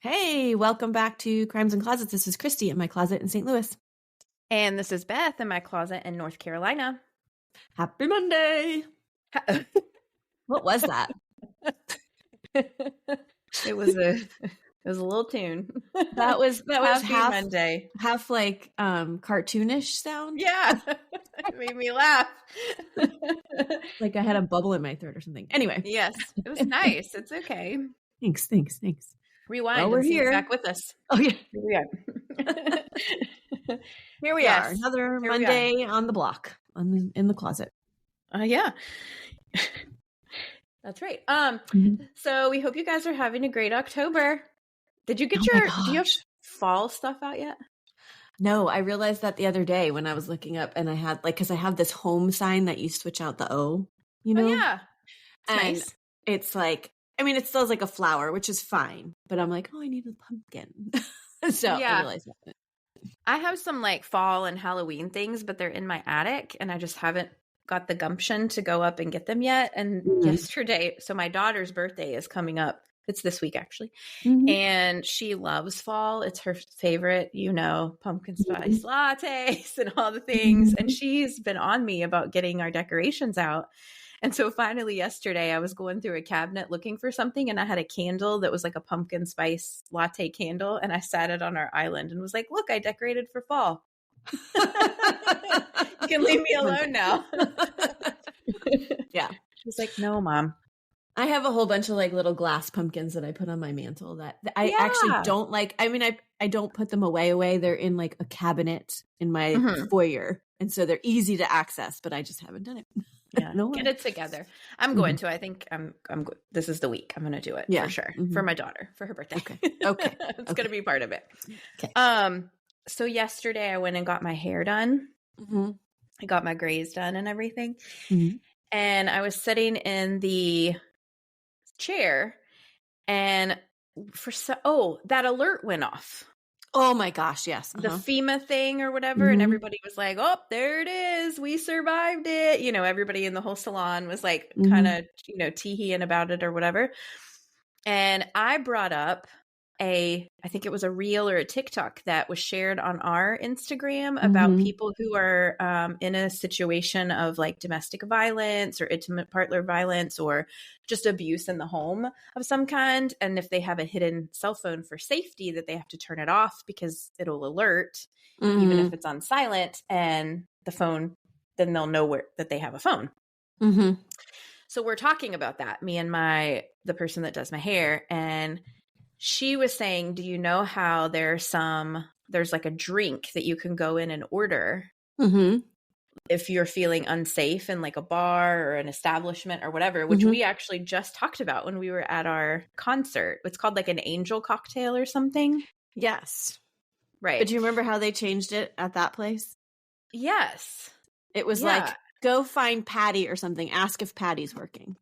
Hey, welcome back to Crimes and Closets. This is Christy in my closet in St. Louis. And this is Beth in my closet in North Carolina. Happy Monday. What was that? It was a little tune. That was Happy half Monday. Half like cartoonish sound. Yeah. It made me laugh. Like I had a bubble in my throat or something. Anyway. Yes. It was nice. It's okay. Thanks. Rewind. Well, we're and see here. it's back with us. Oh yeah. Here we are. Here we are. Another Monday on the block in the closet. Yeah. That's right. So we hope you guys are having a great October. Did you get do you have fall stuff out yet? No, I realized that the other day when I was looking up and I had because I have this home sign that you switch out the O, you know? Oh, yeah. And nice. It's like, I mean, it still is like a flower, which is fine, but I'm like, oh, I need a pumpkin. So yeah. I realized that. I have some like fall and Halloween things, but they're in my attic and I just haven't got the gumption to go up and get them yet. And yesterday, so my daughter's birthday is coming up. It's this week actually. And she loves fall. It's her favorite, pumpkin spice lattes and all the things. And she's been on me about getting our decorations out. And so finally yesterday I was going through a cabinet looking for something and I had a candle that was like a pumpkin spice latte candle. And I sat it on our island and was like, look, I decorated for fall. You can leave me alone now. Yeah. She was like, no, Mom. I have a whole bunch of like little glass pumpkins that I put on my mantle that I actually don't like. I mean, I don't put them away. They're in like a cabinet in my foyer. And so they're easy to access, but I just haven't done it. Yeah, get it together. I'm going to. I think I'm good. This is the week. I'm going to do it for sure for my daughter for her birthday. Okay. It's going to be part of it. Okay. So yesterday I went and got my hair done. I got my grays done and everything. And I was sitting in the chair and that alert went off. Oh my gosh, yes. The FEMA thing or whatever. And everybody was like, oh, there it is. We survived it. Everybody in the whole salon was like kind of, tee-heeing about it or whatever. And I brought up I think it was a reel or a TikTok that was shared on our Instagram about people who are in a situation of like domestic violence or intimate partner violence or just abuse in the home of some kind. And if they have a hidden cell phone for safety, that they have to turn it off because it'll alert, even if it's on silent, and the phone, then they'll know that they have a phone. So we're talking about that, me and the person that does my hair, and she was saying, do you know how there's like a drink that you can go in and order if you're feeling unsafe in like a bar or an establishment or whatever, which we actually just talked about when we were at our concert. It's called like an angel cocktail or something. Yes. Right. But do you remember how they changed it at that place? Yes. It was like, go find Patty or something. Ask if Patty's working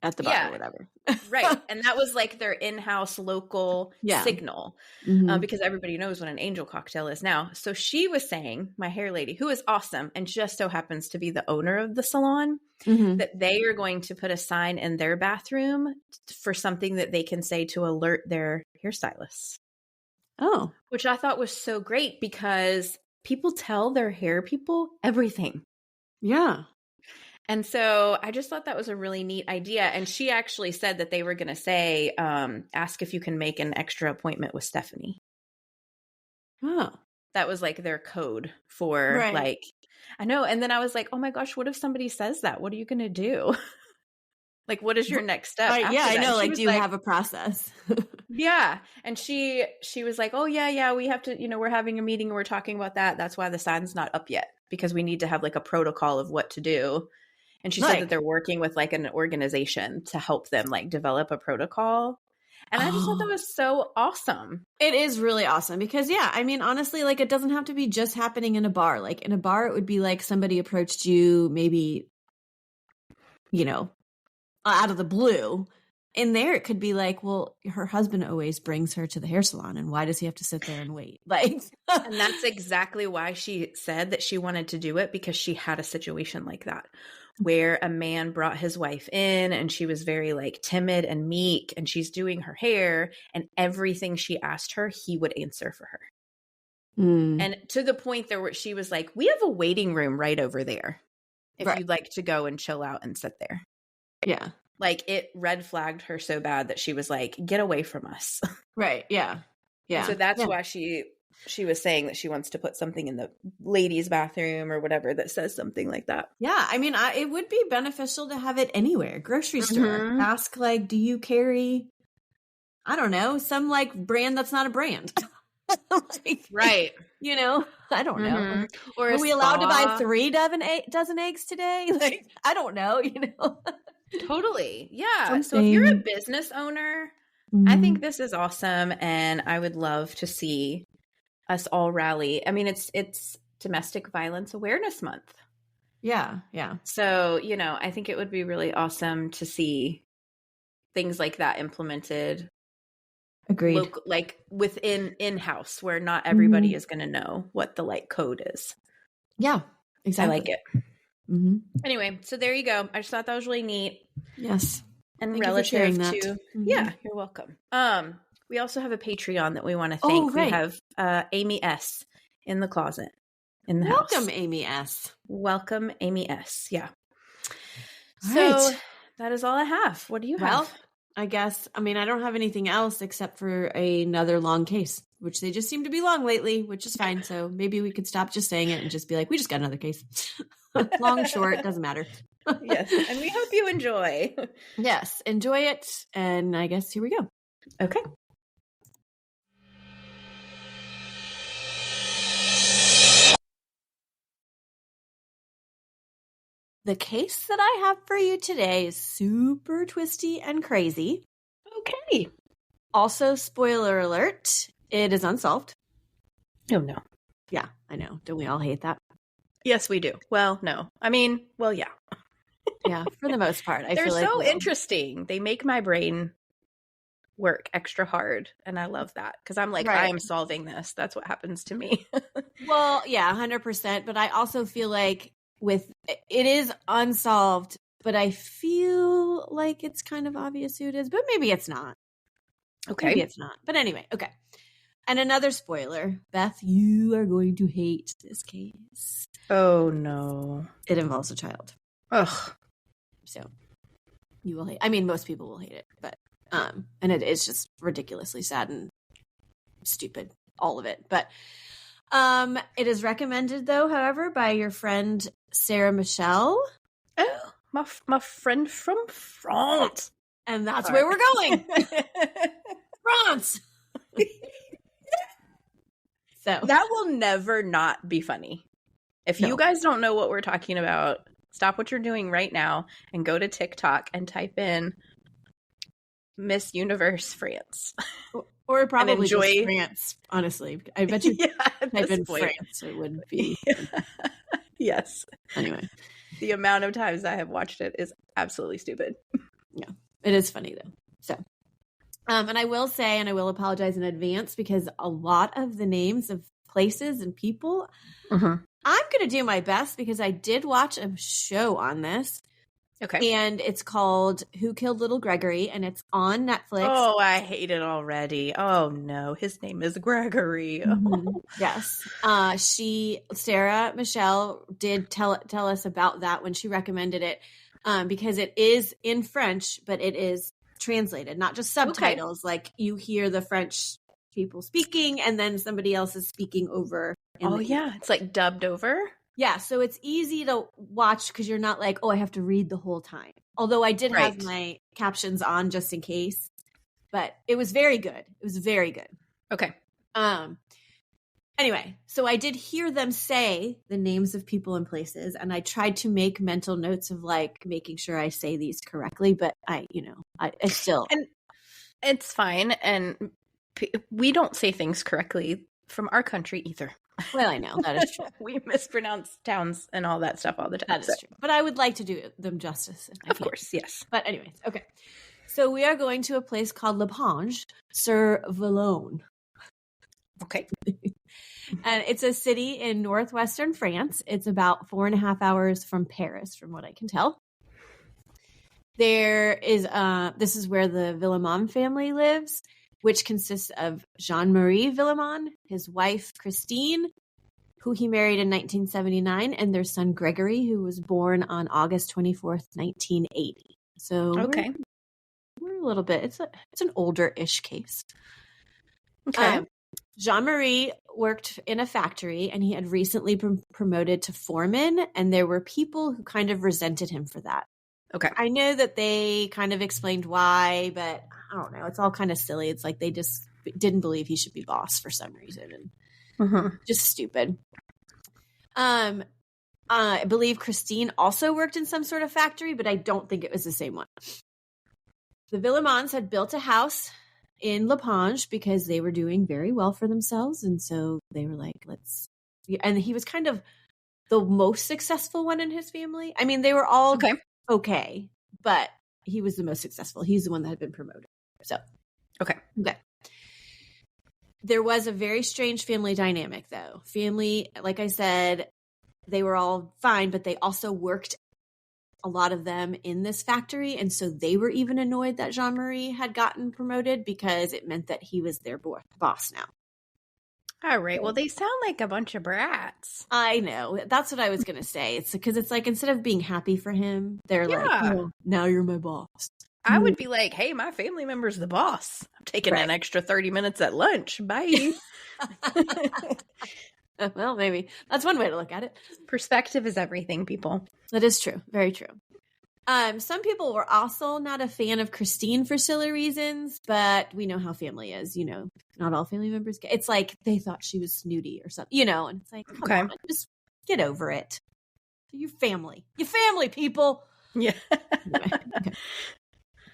at the bar or whatever. Right. And that was like their in-house local signal because everybody knows what an angel cocktail is now. So she was saying, my hair lady, who is awesome and just so happens to be the owner of the salon, that they are going to put a sign in their bathroom for something that they can say to alert their hairstylists. Oh. Which I thought was so great because people tell their hair people everything. Yeah. And so I just thought that was a really neat idea. And she actually said that they were going to say, ask if you can make an extra appointment with Stephanie. Oh. That was like their code for like, I know. And then I was like, oh my gosh, what if somebody says that? What are you going to do? Like, what is your next step? Yeah, I know. Like, do you have a process? Yeah. And she was like, oh yeah, we have to, we're having a meeting and we're talking about that. That's why the sign's not up yet, because we need to have like a protocol of what to do. And she said that they're working with like an organization to help them like develop a protocol. And I just thought that was so awesome. It is really awesome because, I mean, honestly, like it doesn't have to be just happening in a bar. Like in a bar, it would be like somebody approached you maybe, out of the blue. In there, it could be like, well, her husband always brings her to the hair salon, and why does he have to sit there and wait? Like, and that's exactly why she said that she wanted to do it, because she had a situation like that where a man brought his wife in and she was very like timid and meek and she's doing her hair and everything she asked her, he would answer for her. And to the point there where she was like, we have a waiting room right over there if you'd like to go and chill out and sit there. Yeah. Like it red flagged her so bad that she was like, get away from us. Right. Yeah. Yeah. And so that's why she was saying that she wants to put something in the ladies' bathroom or whatever that says something like that. Yeah. I mean, it would be beneficial to have it anywhere. Grocery store. Ask like, do you carry, I don't know, some like brand that's not a brand? Like, right. You know, I don't know. Or are we allowed to buy 3 dozen eggs today? Like, I don't know, you know. Totally. Yeah. Something. So if you're a business owner, I think this is awesome. And I would love to see us all rally. I mean, it's Domestic Violence Awareness Month. Yeah. Yeah. So, you know, I think it would be really awesome to see things like that implemented. Agreed. Like within in-house where not everybody is going to know what the like code is. Yeah, exactly. I like it. Anyway, so there you go. I just thought that was really neat. Yes. And thank relative to yeah, you're welcome. We also have a Patreon that we want to thank. We have Amy S in the closet in the house. Welcome, Amy S. Welcome, Amy S. Yeah. So that is all I have. What do you have? I guess, I mean, I don't have anything else except for another long case, which they just seem to be long lately, which is fine. So maybe we could stop just saying it and just be like, we just got another case. Long, short, doesn't matter. Yes. And we hope you enjoy. Yes. Enjoy it. And I guess here we go. Okay. The case that I have for you today is super twisty and crazy. Okay. Also, spoiler alert, it is unsolved. Oh, no. Yeah, I know. Don't we all hate that? Yes, we do. Well, no. I mean, well, yeah. Yeah, for the most part. They're feel so interesting. They make my brain work extra hard. And I love that because I'm like, I am solving this. That's what happens to me. Well, yeah, 100%. But I also feel like it is unsolved, but I feel like it's kind of obvious who it is, but maybe it's not. Okay. Maybe it's not. But anyway, okay. And another spoiler, Beth, you are going to hate this case. Oh, no. It involves a child. Ugh. So you will hate, I mean, most people will hate it, but, and it is just ridiculously sad and stupid, all of it. But, it is recommended though, however, by your friend, Sarah Michelle. Oh, my friend from France. And that's where we're going. France. So that will never not be funny. If you guys don't know what we're talking about, stop what you're doing right now and go to TikTok and type in Miss Universe France. Or probably enjoy just France, honestly. I bet you type in France, it would be. Yes. Anyway. The amount of times I have watched it is absolutely stupid. Yeah. It is funny though. So, and I will say, and I will apologize in advance because a lot of the names of places and people, I'm going to do my best because I did watch a show on this. Okay. And it's called Who Killed Little Gregory, and it's on Netflix. Oh, I hate it already. Oh, no. His name is Gregory. Yes. Sarah Michelle did tell us about that when she recommended it because it is in French, but it is translated, not just subtitles. Okay. Like you hear the French people speaking and then somebody else is speaking over. Yeah. It's like dubbed over. Yeah, so it's easy to watch because you're not like, oh, I have to read the whole time. Although I did have my captions on just in case. But it was very good. It was very good. Okay. Anyway, so I did hear them say the names of people and places, and I tried to make mental notes of like making sure I say these correctly, but I still. And it's fine. And we don't say things correctly from our country either. Well, I know. That is true. We mispronounce towns and all that stuff all the time. That is true. But I would like to do them justice. Of course, yes. But anyways, okay. So we are going to a place called La Pange sur Vallone. Okay. And it's a city in northwestern France. It's about 4.5 hours from Paris, from what I can tell. There is, this is where the Villemin family lives, which consists of Jean-Marie Villemin, his wife, Christine, who he married in 1979, and their son, Gregory, who was born on August 24th, 1980. So okay. We're a little bit, it's an older-ish case. Okay. Jean-Marie worked in a factory, and he had recently been promoted to foreman, and there were people who kind of resented him for that. Okay. I know that they kind of explained why, but I don't know. It's all kind of silly. It's like they just didn't believe he should be boss for some reason, and just stupid. I believe Christine also worked in some sort of factory, but I don't think it was the same one. The Villemins had built a house in La Pange because they were doing very well for themselves, and so they were like, let's. And he was kind of the most successful one in his family. I mean, they were all okay, but he was the most successful. He's the one that had been promoted. So, okay. There was a very strange family dynamic, though. Family, like I said, they were all fine, but they also worked, a lot of them, in this factory. And so they were even annoyed that Jean-Marie had gotten promoted because it meant that he was their boss now. All right. Well, they sound like a bunch of brats. I know. That's what I was going to say. It's because it's like, instead of being happy for him, they're like, oh, now you're my boss. I would be like, hey, my family member's the boss. I'm taking an extra 30 minutes at lunch. Bye. Well, maybe. That's one way to look at it. Perspective is everything, people. That is true. Very true. Some people were also not a fan of Christine for silly reasons, but we know how family is, you know, not all family members get. It's like they thought she was snooty or something, you know, and it's like, come on, just get over it. Your family, people. Yeah. Anyway, okay.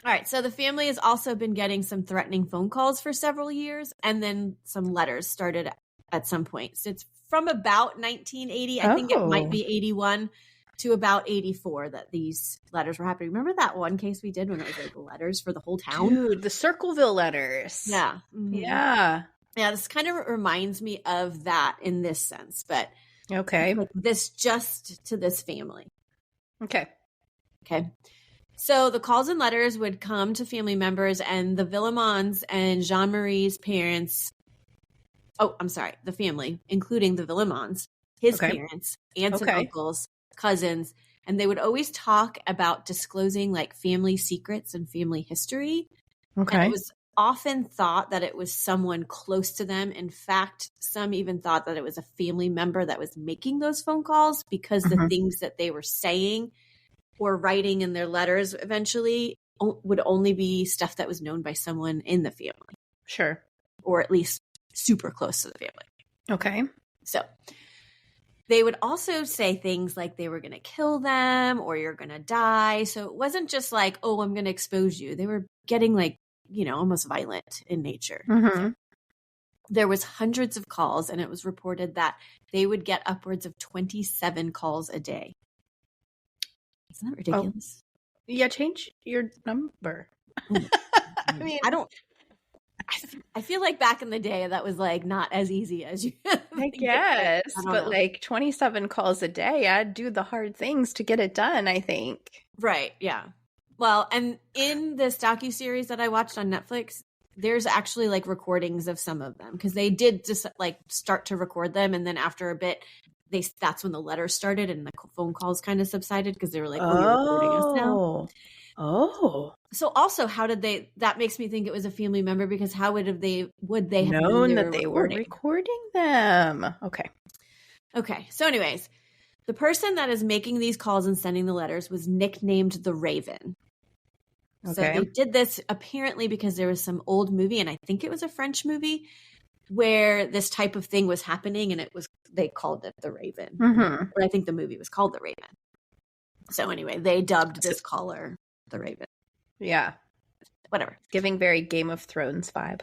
All right. So the family has also been getting some threatening phone calls for several years, and then some letters started at some point. So it's from about 1980, I think it might be 81, to about 84 that these letters were happening. Remember that one case we did when it was like letters for the whole town? Dude, the Circleville letters. Yeah. Mm-hmm. Yeah. Yeah, this kind of reminds me of that in this sense, but like this just to this family. Okay. So the calls and letters would come to family members, and the Villemins and Jean-Marie's parents, the family, including the Villemins, his parents, aunts and uncles, cousins, and they would always talk about disclosing like family secrets and family history. And it was often thought that it was someone close to them. In fact, some even thought that it was a family member that was making those phone calls because the things that they were saying or writing in their letters eventually would only be stuff that was known by someone in the family. Sure. Or at least super close to the family. Okay. So they would also say things like they were going to kill them or you're going to die. So it wasn't just like, oh, I'm going to expose you. They were getting like, you know, almost violent in nature. So there was hundreds of calls, and it was reported that they would get upwards of 27 calls a day. Isn't that ridiculous? Yeah, change your number. I mean, I feel like back in the day that was like not as easy as you I guess, but like 27 calls a day, I'd do the hard things to get it done, I think. Right, yeah. Well, and in this docuseries that I watched on Netflix, there's actually like recordings of some of them because they did just like start to record them, and then after a bit that's when the letters started and the phone calls kind of subsided because they were like, oh, you're recording us now. Oh. So also, how did that makes me think it was a family member, because how would they have known that they were recording them? Okay. So anyways, the person that is making these calls and sending the letters was nicknamed the Raven. So they did this apparently because there was some old movie, and I think it was a French movie, where this type of thing was happening, and they called it the Raven. Or I think the movie was called The Raven. So anyway, they dubbed this caller the Raven. Yeah. Whatever. Giving very Game of Thrones vibe.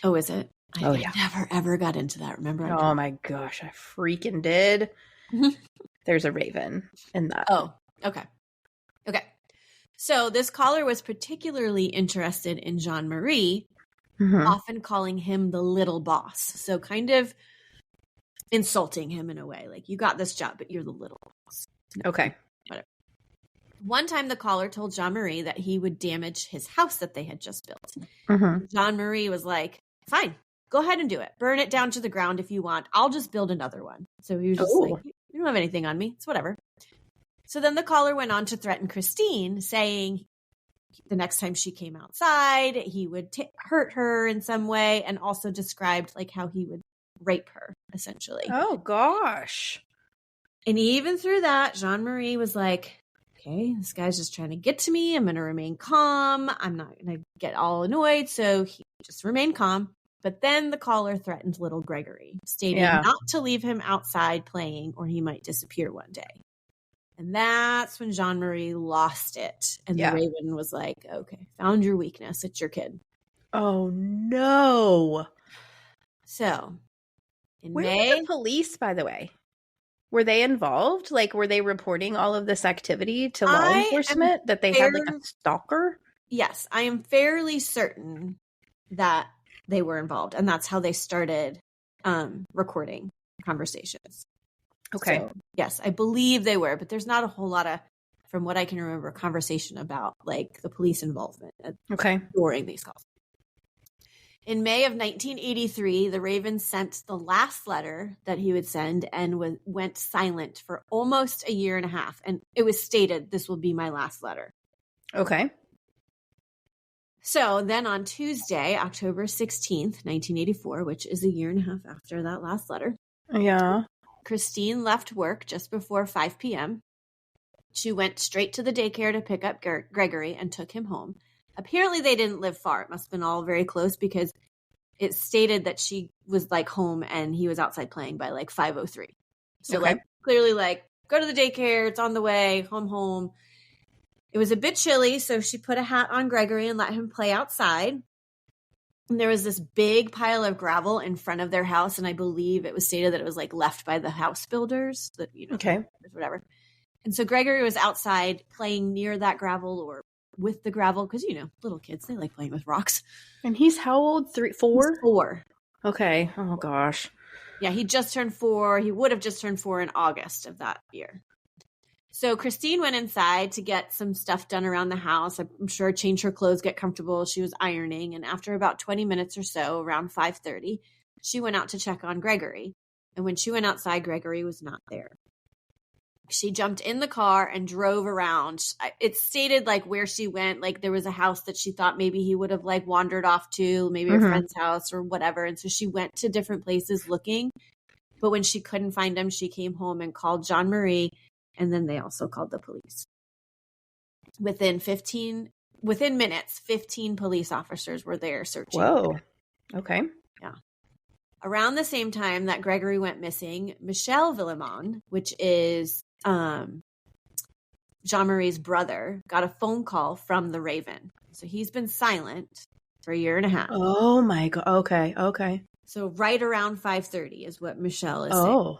Oh, is it? I never, ever got into that. Remember? Oh my gosh, I freaking did. There's a Raven in that. Oh, okay. So this caller was particularly interested in Jean-Marie, often calling him the little boss. So kind of insulting him in a way. Like, you got this job, but you're the little boss. Okay. Whatever. One time the caller told Jean-Marie that he would damage his house that they had just built. Mm-hmm. Jean-Marie was like, fine, go ahead and do it. Burn it down to the ground if you want. I'll just build another one. So he was just like, you don't have anything on me. It's whatever. So then the caller went on to threaten Christine, saying the next time she came outside, he would hurt her in some way, and also described like how he would rape her, essentially. Oh, gosh. And even through that, Jean-Marie was like, okay, this guy's just trying to get to me. I'm going to remain calm. I'm not going to get all annoyed. So he just remained calm. But then the caller threatened little Gregory, stating not to leave him outside playing or he might disappear one day. And that's when Jean-Marie lost it. And the Raven was like, okay, found your weakness. It's your kid. Oh, no. So, in Where May... were the police, by the way? Were they involved? Like, were they reporting all of this activity to law enforcement? That they had, like, a stalker? Yes, I am fairly certain that they were involved. And that's how they started recording conversations. Okay. So, yes, I believe they were, but there's not a whole lot of, from what I can remember, conversation about like the police involvement during these calls. In May of 1983, the Raven sent the last letter that he would send and went silent for almost a year and a half. And it was stated, this will be my last letter. Okay. So then on Tuesday, October 16th, 1984, which is a year and a half after that last letter. Yeah. Christine left work just before 5 p.m. She went straight to the daycare to pick up Gregory and took him home. Apparently they didn't live far. It must have been all very close because it stated that she was like home and he was outside playing by like 5:03. So like clearly like go to the daycare. It's on the way home. It was a bit chilly. So she put a hat on Gregory and let him play outside. And there was this big pile of gravel in front of their house. And I believe it was stated that it was like left by the house builders that, whatever. And so Gregory was outside playing near that gravel or with the gravel. Cause little kids, they like playing with rocks. And he's how old? 4? He's 4. Okay. Oh gosh. Yeah. He just turned 4. He would have just turned 4 in August of that year. So Christine went inside to get some stuff done around the house. I'm sure change her clothes, get comfortable. She was ironing. And after about 20 minutes or so, around 5:30, she went out to check on Gregory. And when she went outside, Gregory was not there. She jumped in the car and drove around. It stated like where she went, like there was a house that she thought maybe he would have like wandered off to, maybe a friend's house or whatever. And so she went to different places looking. But when she couldn't find him, she came home and called Jean-Marie. And then they also called the police. Within minutes, 15 police officers were there searching. Whoa. Okay. Yeah. Around the same time that Gregory went missing, Michel Villemin, which is Jean-Marie's brother, got a phone call from the Raven. So he's been silent for a year and a half. Oh my God. Okay. So right around 5:30 is what Michel is saying.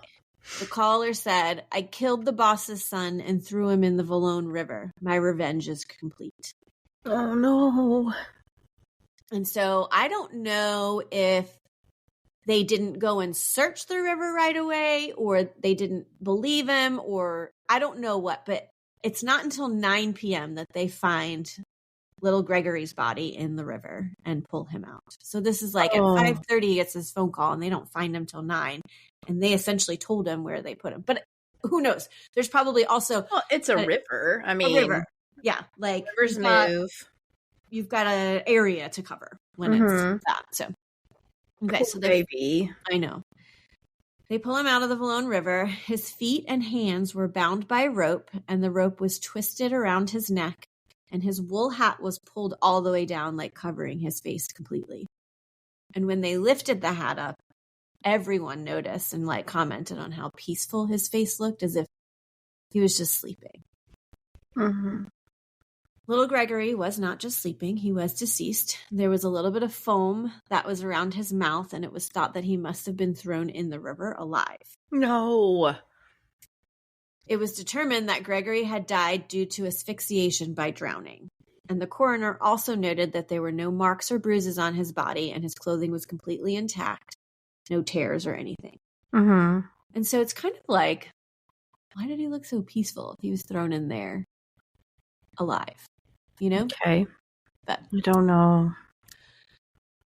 The caller said, I killed the boss's son and threw him in the Vallone River. My revenge is complete. Oh, no. And so I don't know if they didn't go and search the river right away or they didn't believe him or I don't know what, but it's not until 9 p.m. that they find little Gregory's body in the river and pull him out. So this is like at 5:30 he gets this phone call and they don't find him till 9. And they essentially told him where they put him. But who knows? There's probably also... Well, it's a river. I mean... A river. Yeah. Like... Rivers move. You've got an area to cover when it's that. So... Okay, cool, so baby. I know. They pull him out of the Vallone River. His feet and hands were bound by rope, and the rope was twisted around his neck, and his wool hat was pulled all the way down, like covering his face completely. And when they lifted the hat up, everyone noticed and like commented on how peaceful his face looked, as if he was just sleeping. Little Gregory was not just sleeping, he was deceased. There was a little bit of foam that was around his mouth, and it was thought that he must have been thrown in the river alive. No. It was determined that Gregory had died due to asphyxiation by drowning. And the coroner also noted that there were no marks or bruises on his body, and his clothing was completely intact. No tears or anything. Mm-hmm. And so it's kind of like, why did he look so peaceful if he was thrown in there alive? You know? Okay. But I don't know.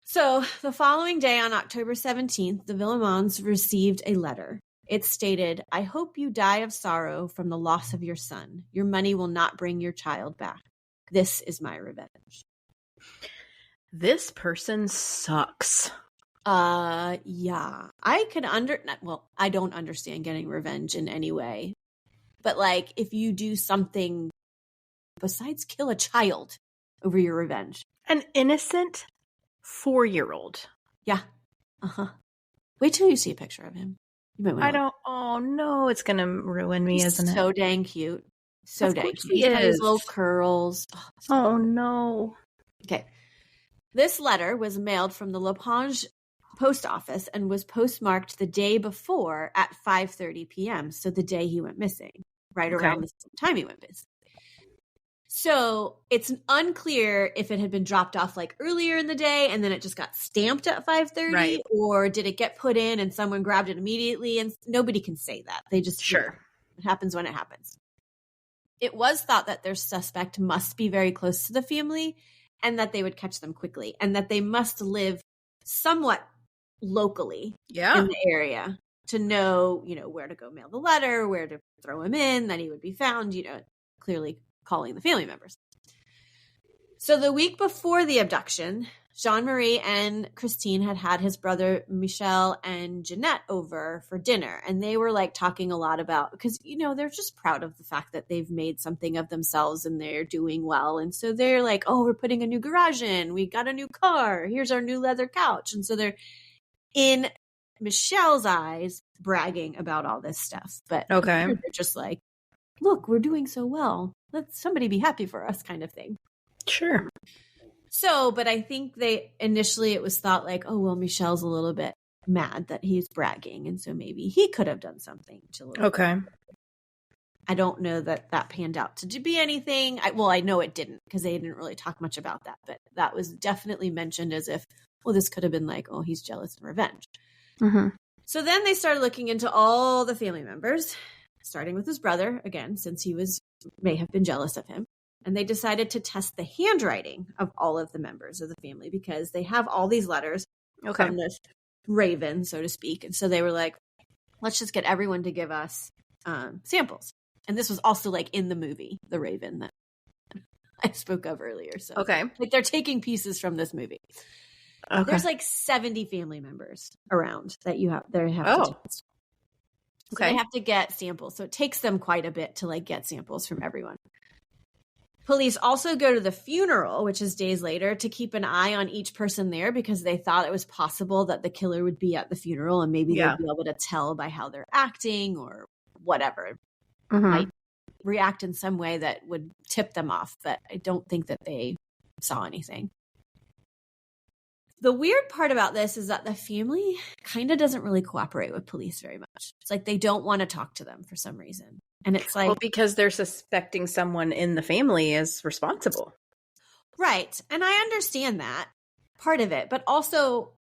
So the following day on October 17th, the Villemins received a letter. It stated, "I hope you die of sorrow from the loss of your son. Your money will not bring your child back. This is my revenge." This person sucks. Yeah. I don't understand getting revenge in any way. But like, if you do something besides kill a child over your revenge. An innocent 4-year-old. Yeah. Uh-huh. Wait till you see a picture of him. You might want to oh no, it's going to ruin me, isn't it? So dang cute. So of dang course cute. He He's got his is. little curls. Oh no. Okay. This letter was mailed from the Lapinge post office and was postmarked the day before at 5:30 p.m. So the day he went missing, right around the same time he went missing. So it's unclear if it had been dropped off like earlier in the day and then it just got stamped at 5:30, right, or did it get put in and someone grabbed it immediately? And nobody can say that. They just, sure. It happens when it happens. It was thought that their suspect must be very close to the family and that they would catch them quickly and that they must live somewhat locally in the area to know, where to go mail the letter, where to throw him in, that he would be found, clearly calling the family members. So the week before the abduction, Jean-Marie and Christine had his brother Michel and Jeanette over for dinner. And they were like talking a lot about, because, they're just proud of the fact that they've made something of themselves and they're doing well. And so they're like, oh, we're putting a new garage in. We got a new car. Here's our new leather couch. And so they're, in Michelle's eyes, bragging about all this stuff. But they're just like, look, we're doing so well. Let somebody be happy for us, kind of thing. Sure. So, but I think initially it was thought like, oh, well, Michelle's a little bit mad that he's bragging. And so maybe he could have done something to I don't know that panned out to be anything. I know it didn't, because they didn't really talk much about that. But that was definitely mentioned as if, well, this could have been like, oh, he's jealous and revenge. Mm-hmm. So then they started looking into all the family members, starting with his brother, again, since he may have been jealous of him. And they decided to test the handwriting of all of the members of the family, because they have all these letters from this raven, so to speak. And so they were like, let's just get everyone to give us samples. And this was also like in the movie, The Raven, that I spoke of earlier. So like they're taking pieces from this movie. There's like 70 family members around that they have to test. So they have to get samples. So it takes them quite a bit to like get samples from everyone. Police also go to the funeral, which is days later, to keep an eye on each person there, because they thought it was possible that the killer would be at the funeral and maybe they'd be able to tell by how they're acting or whatever. Might react in some way that would tip them off. But I don't think that they saw anything. The weird part about this is that the family kind of doesn't really cooperate with police very much. It's like they don't want to talk to them for some reason. And it's like... Well, because they're suspecting someone in the family is responsible. Right. And I understand that part of it. But also,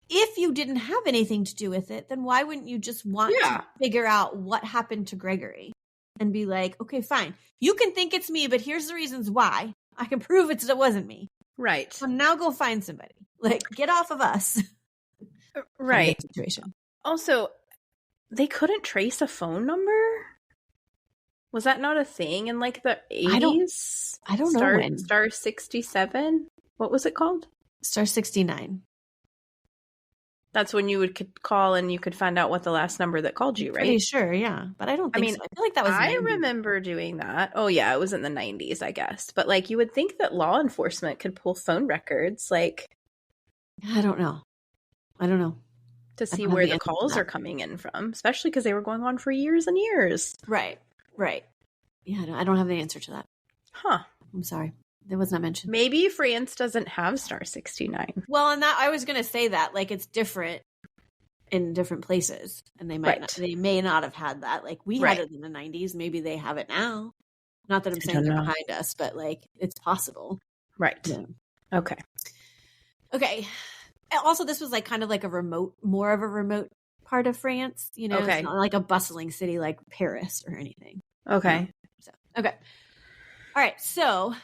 if you didn't have anything to do with it, then why wouldn't you just want to figure out what happened to Gregory and be like, okay, fine. You can think it's me, but here's the reasons why. I can prove it wasn't me. Right. So now go find somebody. Like, get off of us. Right. Kind of situation. Also, they couldn't trace a phone number? Was that not a thing in like the 80s? I don't know when. Star 67? What was it called? Star 69. That's when you could call and you could find out what the last number that called you, right? Pretty sure, yeah. But I don't think so. I feel like that was 90s. remember doing that. Oh, yeah, it was in the 90s, I guess. But like, you would think that law enforcement could pull phone records, like... I don't know. To see where the calls are coming in from, especially because they were going on for years and years. Right. Yeah, I don't have the answer to that. Huh. I'm sorry. That was not mentioned. Maybe France doesn't have Star 69. Well, and that I was going to say that, like, it's different in different places, and they may not have had that. Like, we had it in the 90s. Maybe they have it now. Not that I'm saying they're behind us, but like, it's possible. Right. Yeah. Okay. Also, this was like kind of like more of a remote part of France. You know, okay. It's not like a bustling city like Paris or anything. Okay. So, okay. All right. So,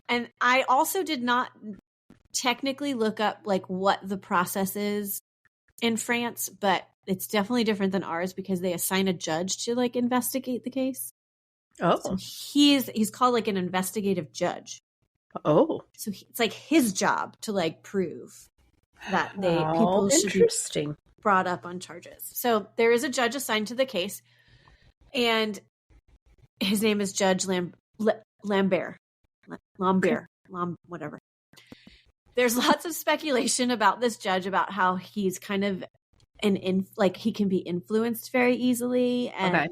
and I also did not technically look up like what the process is in France, but it's definitely different than ours because they assign a judge to like investigate the case. Oh. So he's called like an investigative judge. Oh. So it's like his job to like prove that people should be brought up on charges. So there is a judge assigned to the case, and his name is Judge Lambert, whatever. There's lots of speculation about this judge, about how he's kind of like he can be influenced very easily, and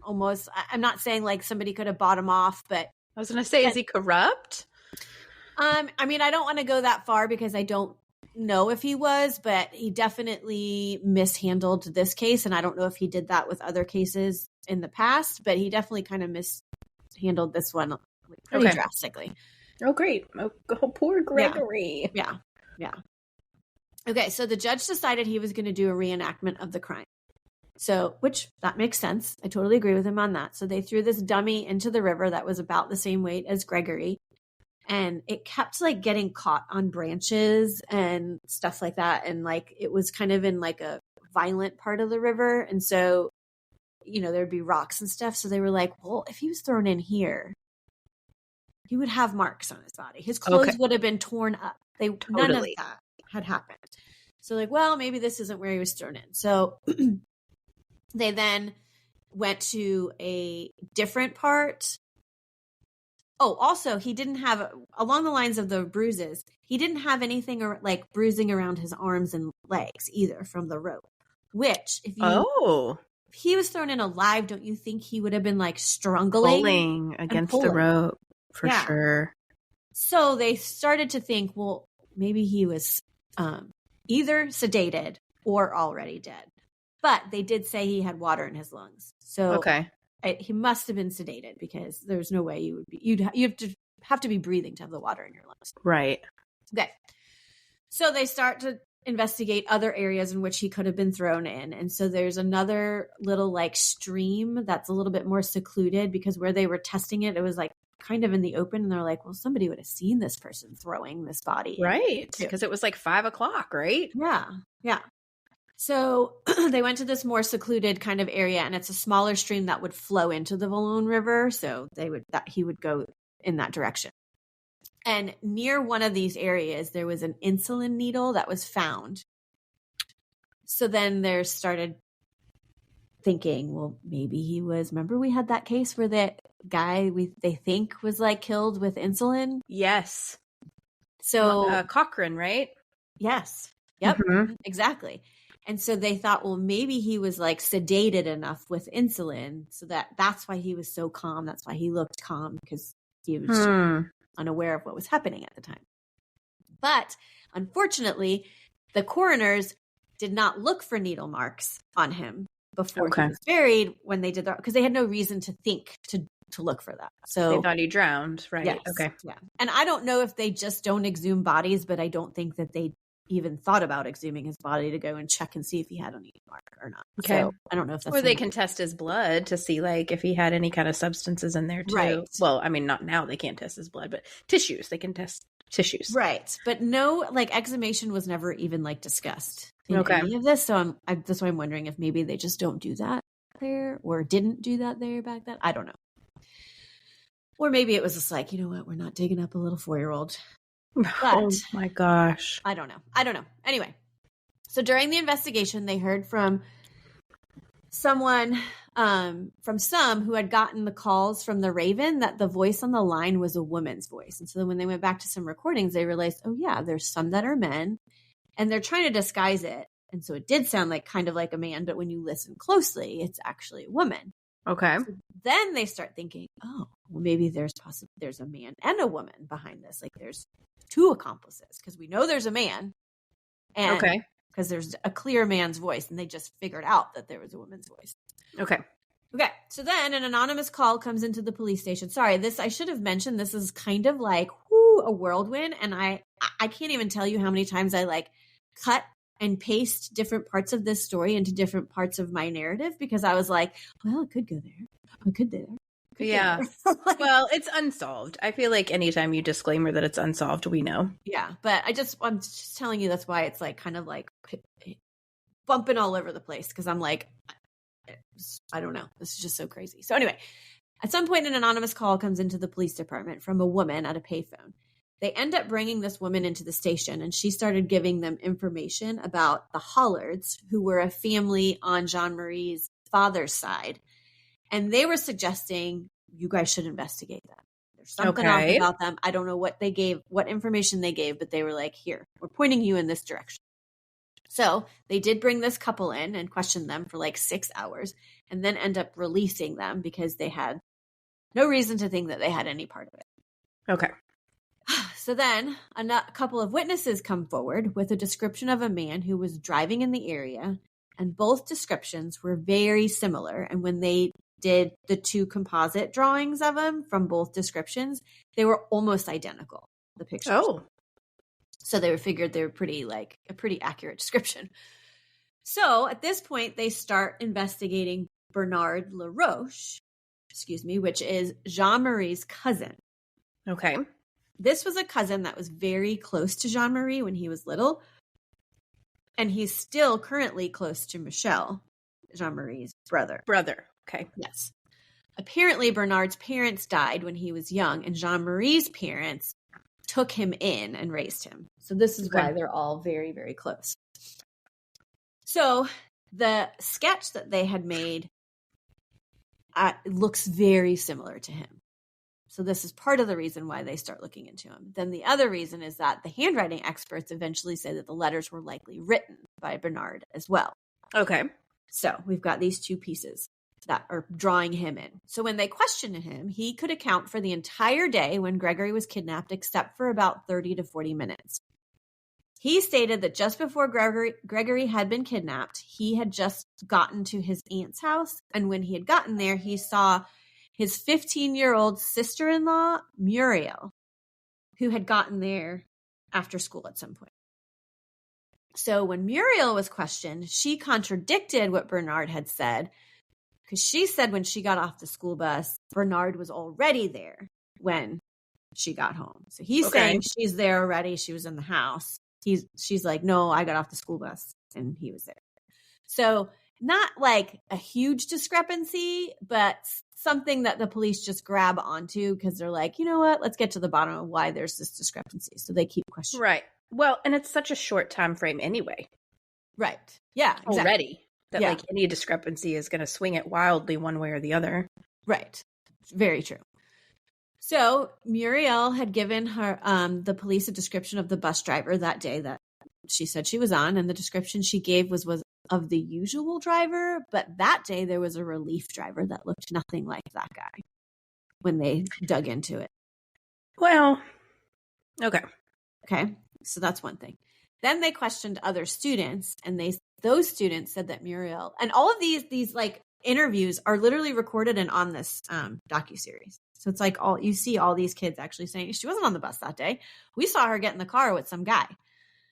almost, I'm not saying like somebody could have bought him off, but I was going to say, is he corrupt? I mean, I don't want to go that far because I don't know if he was, but he definitely mishandled this case, and I don't know if he did that with other cases in the past, but he definitely kind of mishandled this one pretty drastically. Oh, great. Oh, poor Gregory. Yeah. Okay, so the judge decided he was going to do a reenactment of the crime. So, which that makes sense. I totally agree with him on that. So they threw this dummy into the river that was about the same weight as Gregory. And it kept like getting caught on branches and stuff like that. And like, it was kind of in like a violent part of the river. And so, you know, there'd be rocks and stuff. So they were like, well, if he was thrown in here, he would have marks on his body. His clothes would have been torn up. None of that had happened. So like, well, maybe this isn't where he was thrown in. So they then went to a different part. Oh, also, he didn't have, along the lines of the bruises, he didn't have anything like bruising around his arms and legs either from the rope, which if he was thrown in alive, don't you think he would have been like strangling against the rope for sure? So they started to think, well, maybe he was either sedated or already dead. But they did say he had water in his lungs. So he must have been sedated because there's no way you'd have to be breathing to have the water in your lungs. Right. Okay. So they start to investigate other areas in which he could have been thrown in. And so there's another little like stream that's a little bit more secluded because where they were testing it, it was like kind of in the open. And they're like, well, somebody would have seen this person throwing this body. Right. Because it was like 5:00, right? Yeah. So they went to this more secluded kind of area, and it's a smaller stream that would flow into the Valone River. So he would go in that direction. And near one of these areas, there was an insulin needle that was found. So then they started thinking, well, maybe he was, remember we had that case where the guy they think was like killed with insulin? Yes. So Cochrane, right? Yes. Yep. Mm-hmm. Exactly. And so they thought, well, maybe he was like sedated enough with insulin so that's why he was so calm. That's why he looked calm, because he was unaware of what was happening at the time. But unfortunately, the coroners did not look for needle marks on him before he was buried when they did that, because they had no reason to think to look for that. So they thought he drowned, right? Yes, okay. Yeah. And I don't know if they just don't exhume bodies, but I don't think that they even thought about exhuming his body to go and check and see if he had a needle mark or not. Okay. So I don't know if that's... Or they can test his blood to see like if he had any kind of substances in there too. Right. Well, I mean, not now, they can't test his blood, but tissues, they can test tissues. Right. But no, like exhumation was never even like discussed in any of this. So that's why I'm wondering if maybe they just don't do that there, or didn't do that there back then. I don't know. Or maybe it was just like, you know what, we're not digging up a little 4-year-old. But, oh my gosh. I don't know. Anyway, so during the investigation, they heard from someone, from some who had gotten the calls from the Raven that the voice on the line was a woman's voice. And so when they went back to some recordings, they realized, oh yeah, there's some that are men and they're trying to disguise it. And so it did sound like kind of like a man, but when you listen closely, it's actually a woman. Okay. So then they start thinking, oh, well, maybe there's a man and a woman behind this. Like there's 2 accomplices, because we know there's a man, and because there's a clear man's voice, and they just figured out that there was a woman's voice. Okay. So then an anonymous call comes into the police station. Sorry, I should have mentioned this is kind of like a whirlwind, and I can't even tell you how many times I like cut and paste different parts of this story into different parts of my narrative because I was like, well, it could go there. It could there. Yeah. Well, it's unsolved. I feel like anytime you disclaimer that it's unsolved, we know. Yeah. But I'm just telling you that's why it's like kind of like bumping all over the place because I'm like, I don't know. This is just so crazy. So anyway, at some point, an anonymous call comes into the police department from a woman at a payphone. They end up bringing this woman into the station, and she started giving them information about the Hollards, who were a family on Jean-Marie's father's side. And they were suggesting you guys should investigate them. There's something off about them. I don't know what information they gave, but they were like, here, we're pointing you in this direction. So they did bring this couple in and question them for like 6 hours and then end up releasing them because they had no reason to think that they had any part of it. Okay. So then a couple of witnesses come forward with a description of a man who was driving in the area, and both descriptions were very similar. And when they did the two composite drawings of him from both descriptions, they were almost identical, the pictures. Oh. So they figured they were a pretty accurate description. So at this point, they start investigating Bernard LaRoche, which is Jean-Marie's cousin. Okay. This was a cousin that was very close to Jean-Marie when he was little. And he's still currently close to Michel, Jean-Marie's brother. Okay. Yes. Apparently, Bernard's parents died when he was young, and Jean-Marie's parents took him in and raised him. So this is why they're all very, very close. So the sketch that they had made looks very similar to him. So this is part of the reason why they start looking into him. Then the other reason is that the handwriting experts eventually say that the letters were likely written by Bernard as well. Okay. So we've got these two pieces that are drawing him in. So when they questioned him, he could account for the entire day when Gregory was kidnapped, except for about 30 to 40 minutes. He stated that just before Gregory had been kidnapped, he had just gotten to his aunt's house. And when he had gotten there, he saw his 15-year-old sister-in-law, Muriel, who had gotten there after school at some point. So when Muriel was questioned, she contradicted what Bernard had said, because she said when she got off the school bus, Bernard was already there when she got home. So he's saying she's there already. She was in the house. She's like, no, I got off the school bus and he was there. So not like a huge discrepancy, but something that the police just grab onto because they're like, you know what? Let's get to the bottom of why there's this discrepancy. So they keep questioning. Right. Well, and it's such a short time frame anyway. Right. Yeah. Exactly. Already. That like any discrepancy is going to swing it wildly one way or the other. Right. Very true. So Muriel had given her the police a description of the bus driver that day that she said she was on, and the description she gave was of the usual driver, but that day there was a relief driver that looked nothing like that guy when they dug into it. Well, okay. So that's one thing. Then they questioned other students, and those students said that Muriel, and all of these like interviews are literally recorded and on this docuseries. So it's like you see all these kids actually saying she wasn't on the bus that day. We saw her get in the car with some guy.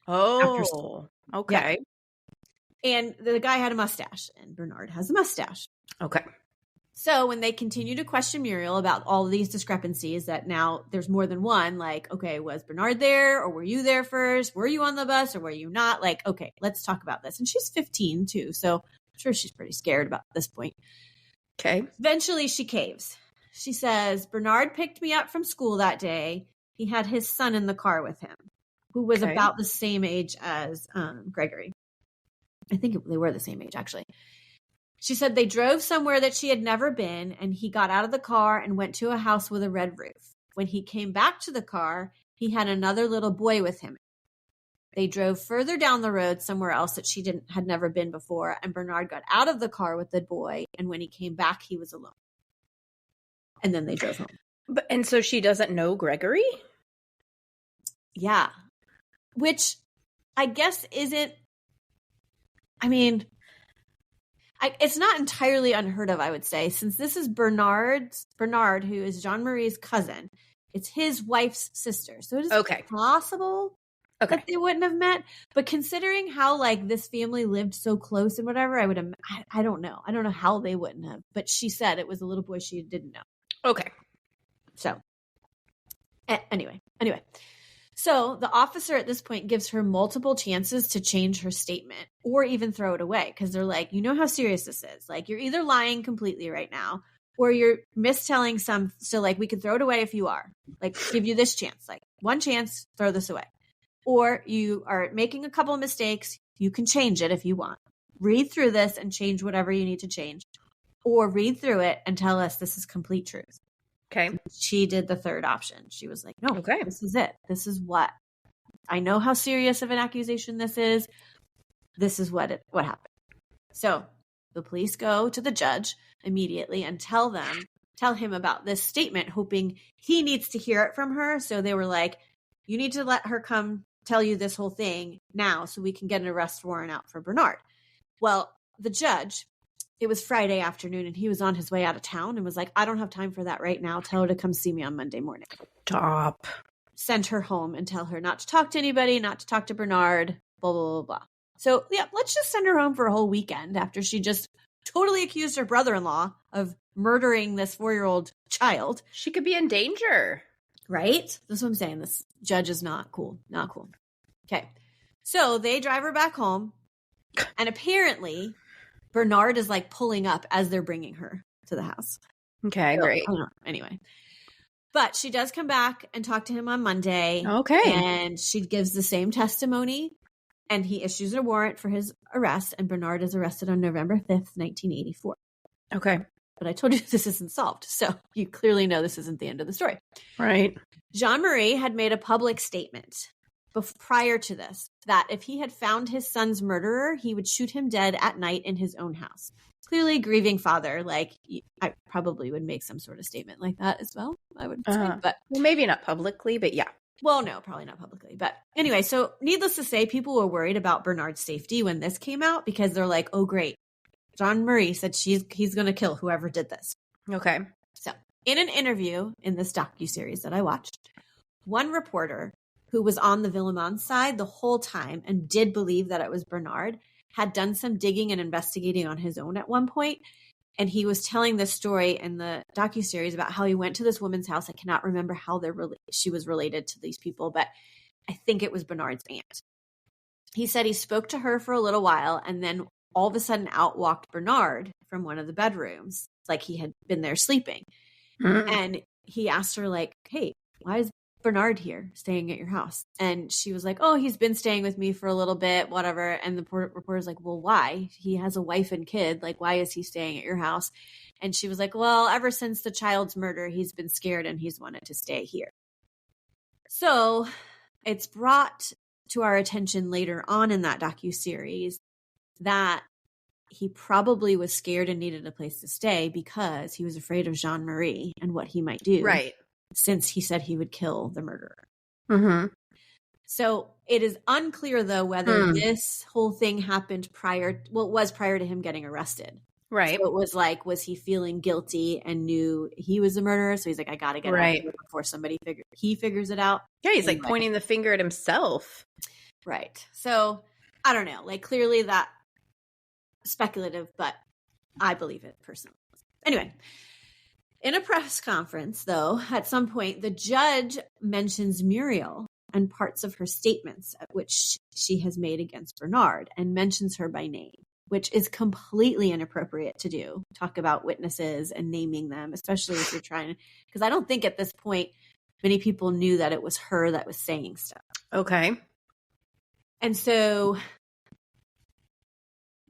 Oh, okay. Yeah. And the guy had a mustache, and Bernard has a mustache. Okay. So when they continue to question Muriel about all of these discrepancies, that now there's more than one, like, okay, was Bernard there, or were you there first? Were you on the bus, or were you not? Like, okay, let's talk about this. And she's 15 too, so I'm sure she's pretty scared about this point. Okay. Eventually she caves. She says, Bernard picked me up from school that day. He had his son in the car with him, who was about the same age as Gregory. I think they were the same age, actually. She said they drove somewhere that she had never been, and he got out of the car and went to a house with a red roof. When he came back to the car, he had another little boy with him. They drove further down the road somewhere else that she had never been before, and Bernard got out of the car with the boy, and when he came back, he was alone. And then they drove home. And so she doesn't know Gregory? Yeah. Which I guess isn't, I mean, it's not entirely unheard of, I would say, since this is Bernard, who is Jean-Marie's cousin. It's his wife's sister. So it is possible that they wouldn't have met. But considering how like this family lived so close and whatever, I don't know. I don't know how they wouldn't have. But she said it was a little boy she didn't know. Okay. So anyway. So the officer at this point gives her multiple chances to change her statement or even throw it away because they're like, you know how serious this is. Like, you're either lying completely right now or you're mistelling some. So like, we could throw it away if you are. Like, give you this chance. Like, one chance, throw this away. Or you are making a couple of mistakes. You can change it if you want. Read through this and change whatever you need to change. Or read through it and tell us this is complete truth. Okay. She did the third option. She was like, no, this is it. This is what I know how serious of an accusation this is. This is what happened. So the police go to the judge immediately and tell him about this statement, hoping he needs to hear it from her. So they were like, you need to let her come tell you this whole thing now so we can get an arrest warrant out for Bernard. Well, the judge, it was Friday afternoon and he was on his way out of town and was like, I don't have time for that right now. Tell her to come see me on Monday morning. Stop. Send her home and tell her not to talk to anybody, not to talk to Bernard, blah, blah, blah, blah. So yeah, let's just send her home for a whole weekend after she just totally accused her brother-in-law of murdering this 4-year-old child. She could be in danger. Right? That's what I'm saying. This judge is not cool. Not cool. Okay. So they drive her back home and apparently Bernard is like pulling up as they're bringing her to the house. Okay, so, great. Anyway, but she does come back and talk to him on Monday. Okay. And she gives the same testimony and he issues a warrant for his arrest and Bernard is arrested on November 5th, 1984. Okay. But I told you this isn't solved. So you clearly know this isn't the end of the story. Right. Jean-Marie had made a public statement prior to this that if he had found his son's murderer, he would shoot him dead at night in his own house. Clearly grieving father, like I probably would make some sort of statement like that as well, I would say. But well, maybe not publicly, but yeah. Well, no, probably not publicly. But anyway, so needless to say, people were worried about Bernard's safety when this came out because they're like, oh, great. Jean-Marie said he's going to kill whoever did this. Okay. So in an interview in this docuseries that I watched, one reporter who was on the Villemin side the whole time and did believe that it was Bernard, had done some digging and investigating on his own at one point. And he was telling this story in the docuseries about how he went to this woman's house. I cannot remember how she was related to these people, but I think it was Bernard's aunt. He said he spoke to her for a little while and then all of a sudden out walked Bernard from one of the bedrooms, like he had been there sleeping. Mm-hmm. And he asked her like, hey, why is Bernard here staying at your house? And she was like, oh, he's been staying with me for a little bit, whatever. And the reporter's like, well, why? He has a wife and kid. Like, why is he staying at your house? And she was like, well, ever since the child's murder, he's been scared and he's wanted to stay here. So it's brought to our attention later on in that docuseries that he probably was scared and needed a place to stay because he was afraid of Jean-Marie and what he might do. Right. Since he said he would kill the murderer. Mm-hmm. So it is unclear, though, whether this whole thing happened prior to him getting arrested. Right. So it was like, was he feeling guilty and knew he was a murderer? So he's like, I got to get out of here before he figures it out. Yeah, he's like pointing the finger at himself. Right. So I don't know. Like, clearly that speculative, but I believe it personally. Anyway. In a press conference, though, at some point, the judge mentions Muriel and parts of her statements at which she has made against Bernard and mentions her by name, which is completely inappropriate to do. Talk about witnesses and naming them, especially if you're trying to, because I don't think at this point many people knew that it was her that was saying stuff. Okay. And so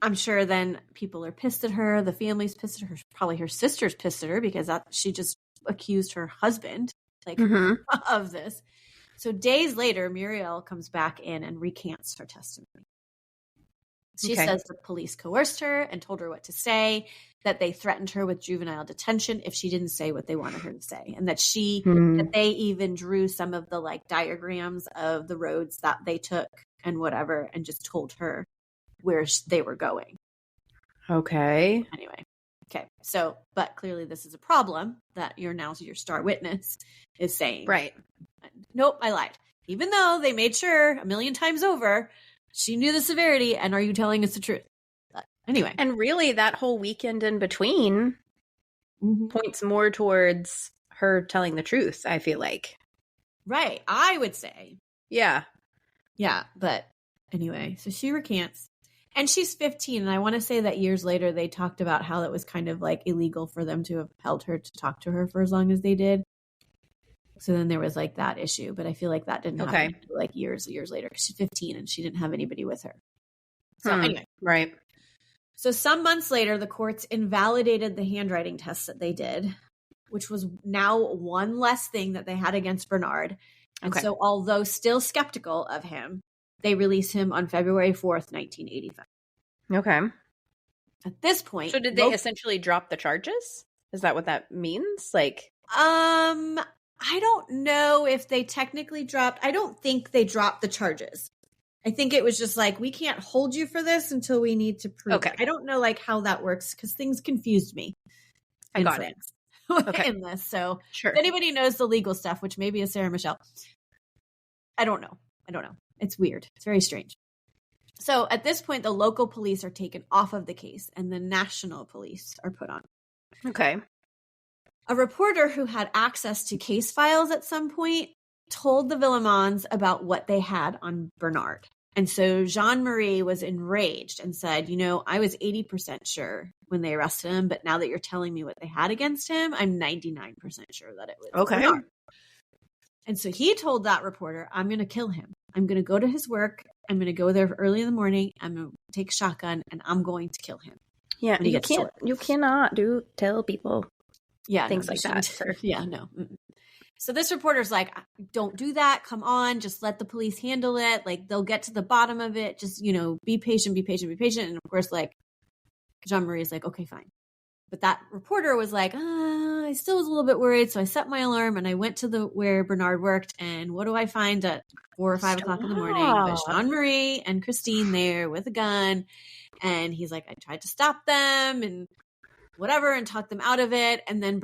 I'm sure then people are pissed at her. The family's pissed at her. Probably her sister's pissed at her because she just accused her husband of this. So days later, Muriel comes back in and recants her testimony. She says the police coerced her and told her what to say, that they threatened her with juvenile detention if she didn't say what they wanted her to say, and that that they even drew some of the like diagrams of the roads that they took and whatever, and just told her where they were going. Okay. Anyway. Okay. So, but clearly this is a problem that your star witness is saying. Right. Nope, I lied. even though they made sure a million times over she knew the severity, and are you telling us the truth? But anyway. And really, that whole weekend in between points more towards her telling the truth, I feel like. Right. I would say. Yeah. Yeah. But anyway, so she recants. And she's 15. And I want to say that years later, they talked about how it was kind of like illegal for them to have held her to talk to her for as long as they did. So then there was like that issue. But I feel like that didn't happen until like years later, because she's 15 and she didn't have anybody with her. So anyway. Right. So some months later, the courts invalidated the handwriting tests that they did, which was now one less thing that they had against Bernard. And so although still skeptical of him, they released him on February 4th, 1985. Okay. At this point. So did they essentially drop the charges? Is that what that means? Like, I don't know if they technically dropped. I don't think they dropped the charges. I think it was just like, we can't hold you for this until we need to prove it. I don't know like how that works, because things confused me. I got it. In this. So sure. If anybody knows the legal stuff, which maybe is Sarah Michelle, I don't know. It's weird. It's very strange. So at this point, the local police are taken off of the case and the national police are put on. Okay. A reporter who had access to case files at some point told the Villemins about what they had on Bernard. And so Jean-Marie was enraged and said, I was 80% sure when they arrested him, but now that you're telling me what they had against him, I'm 99% sure that it was Bernard. And so he told that reporter, I'm going to kill him. I'm going to go to his work. I'm going to go there early in the morning. I'm going to take a shotgun and I'm going to kill him. Yeah, you cannot tell people things like that. Yeah, no. So this reporter's like, don't do that. Come on. Just let the police handle it. Like, they'll get to the bottom of it. Just, be patient. And of course, like, Jean-Marie is like, okay, fine. But that reporter was like, I still was a little bit worried. So I set my alarm and I went to where Bernard worked. And what do I find at 4 or 5 o'clock in the morning? But Jean-Marie and Christine there with a gun. And he's like, I tried to stop them and whatever and talk them out of it. And then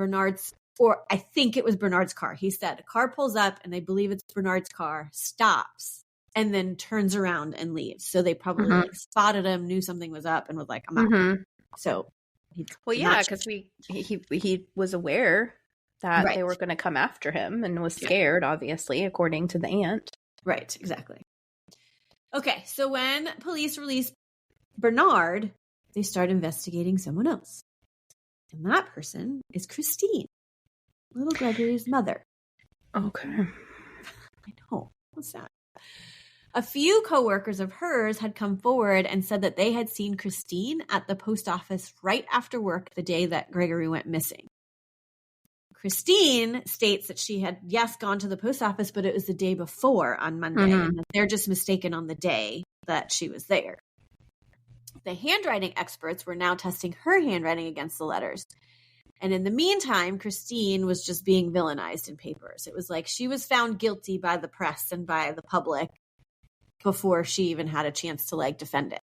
I think it was Bernard's car. He said a car pulls up and they believe it's Bernard's car, stops, and then turns around and leaves. So they probably like spotted him, knew something was up, and was like, I'm out. So, because he was aware that they were going to come after him and was scared, obviously, according to the aunt. Right, exactly. Okay, so when police released Bernard, they start investigating someone else. And that person is Christine, little Gregory's mother. Okay. I know. What's that? A few coworkers of hers had come forward and said that they had seen Christine at the post office right after work the day that Gregory went missing. Christine states that she had, gone to the post office, but it was the day before on Monday. And that they're just mistaken on the day that she was there. The handwriting experts were now testing her handwriting against the letters. And in the meantime, Christine was just being villainized in papers. It was like she was found guilty by the press and by the public before she even had a chance to like defend it.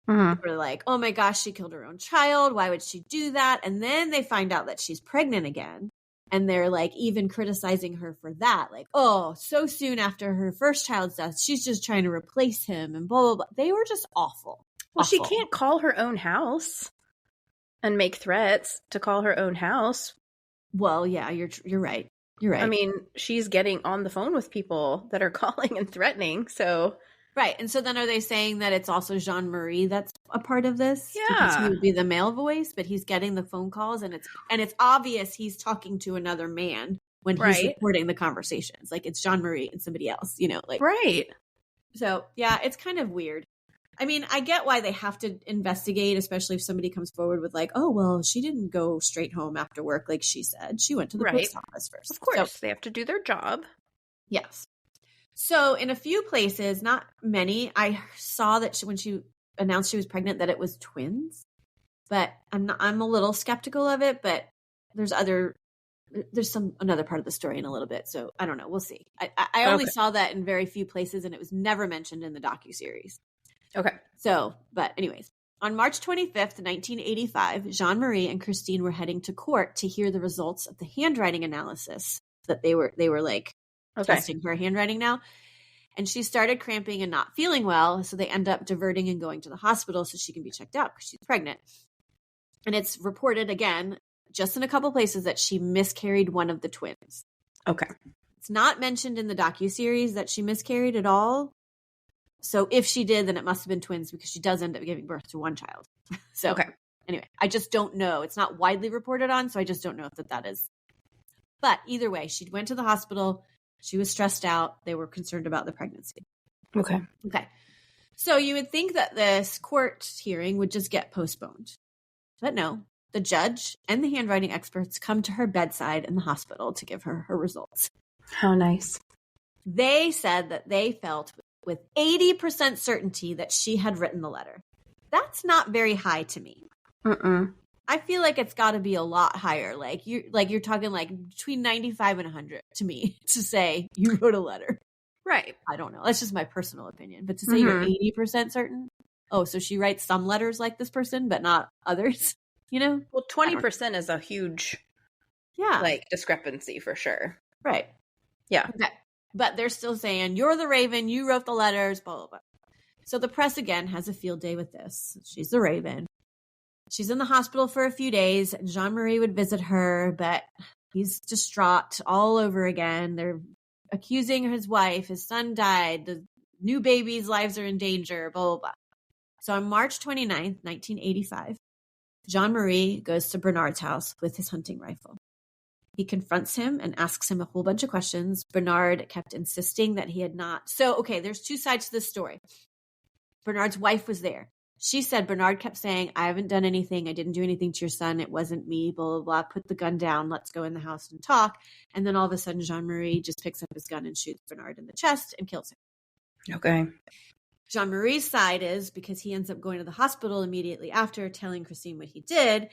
They were like, oh my gosh, she killed her own child. Why would she do that? And then they find out that she's pregnant again. And they're like even criticizing her for that. Like, oh, so soon after her first child's death, she's just trying to replace him and blah, blah, blah. They were just awful. Well, she can't call her own house and make threats to call her own house. Well, yeah, you're right. You're right. I mean, she's getting on the phone with people that are calling and threatening. So right. And so then are they saying that it's also Jean-Marie that's a part of this? Yeah. Because he would be the male voice, but he's getting the phone calls and it's obvious he's talking to another man when he's recording the conversations. Like it's Jean-Marie and somebody else, like. Right. So yeah, it's kind of weird. I mean, I get why they have to investigate, especially if somebody comes forward with like, oh, well, she didn't go straight home after work like she said. She went to the post office first. Of course, they have to do their job. Yes. So in a few places, not many, I saw that when she announced she was pregnant that it was twins. But I'm a little skeptical of it, but there's another part of the story in a little bit. So I don't know. We'll see. I only saw that in very few places and it was never mentioned in the docuseries. Okay. So, but anyways, on March 25th, 1985, Jean-Marie and Christine were heading to court to hear the results of the handwriting analysis that they were like testing her handwriting now. And she started cramping and not feeling well. So they end up diverting and going to the hospital so she can be checked out because she's pregnant. And it's reported again, just in a couple places, that she miscarried one of the twins. Okay. It's not mentioned in the docuseries that she miscarried at all. So if she did, then it must have been twins because she does end up giving birth to one child. So anyway, I just don't know. It's not widely reported on, so I just don't know if that is. But either way, she went to the hospital. She was stressed out. They were concerned about the pregnancy. Okay. So you would think that this court hearing would just get postponed. But no, the judge and the handwriting experts come to her bedside in the hospital to give her her results. How nice. They said that they felt with 80% certainty that she had written the letter. That's not very high to me. I feel like it's got to be a lot higher. You're talking like between 95 and 100 to me to say you wrote a letter. Right. I don't know. That's just my personal opinion. But to say you're 80% certain, so she writes some letters like this person, but not others, you know? Well, 20% is a huge discrepancy for sure. Right. Yeah. Okay. But they're still saying, you're the Raven, you wrote the letters, blah, blah, blah. So the press, again, has a field day with this. She's the Raven. She's in the hospital for a few days. Jean-Marie would visit her, but he's distraught all over again. They're accusing his wife. His son died. The new baby's lives are in danger, blah, blah, blah. So on March 29th, 1985, Jean-Marie goes to Bernard's house with his hunting rifle. He confronts him and asks him a whole bunch of questions. Bernard kept insisting that he had not. So, there's two sides to this story. Bernard's wife was there. She said Bernard kept saying, I haven't done anything. I didn't do anything to your son. It wasn't me, blah, blah, blah. Put the gun down. Let's go in the house and talk. And then all of a sudden, Jean-Marie just picks up his gun and shoots Bernard in the chest and kills him. Okay. Jean-Marie's side is, because he ends up going to the hospital immediately after, telling Christine what he did.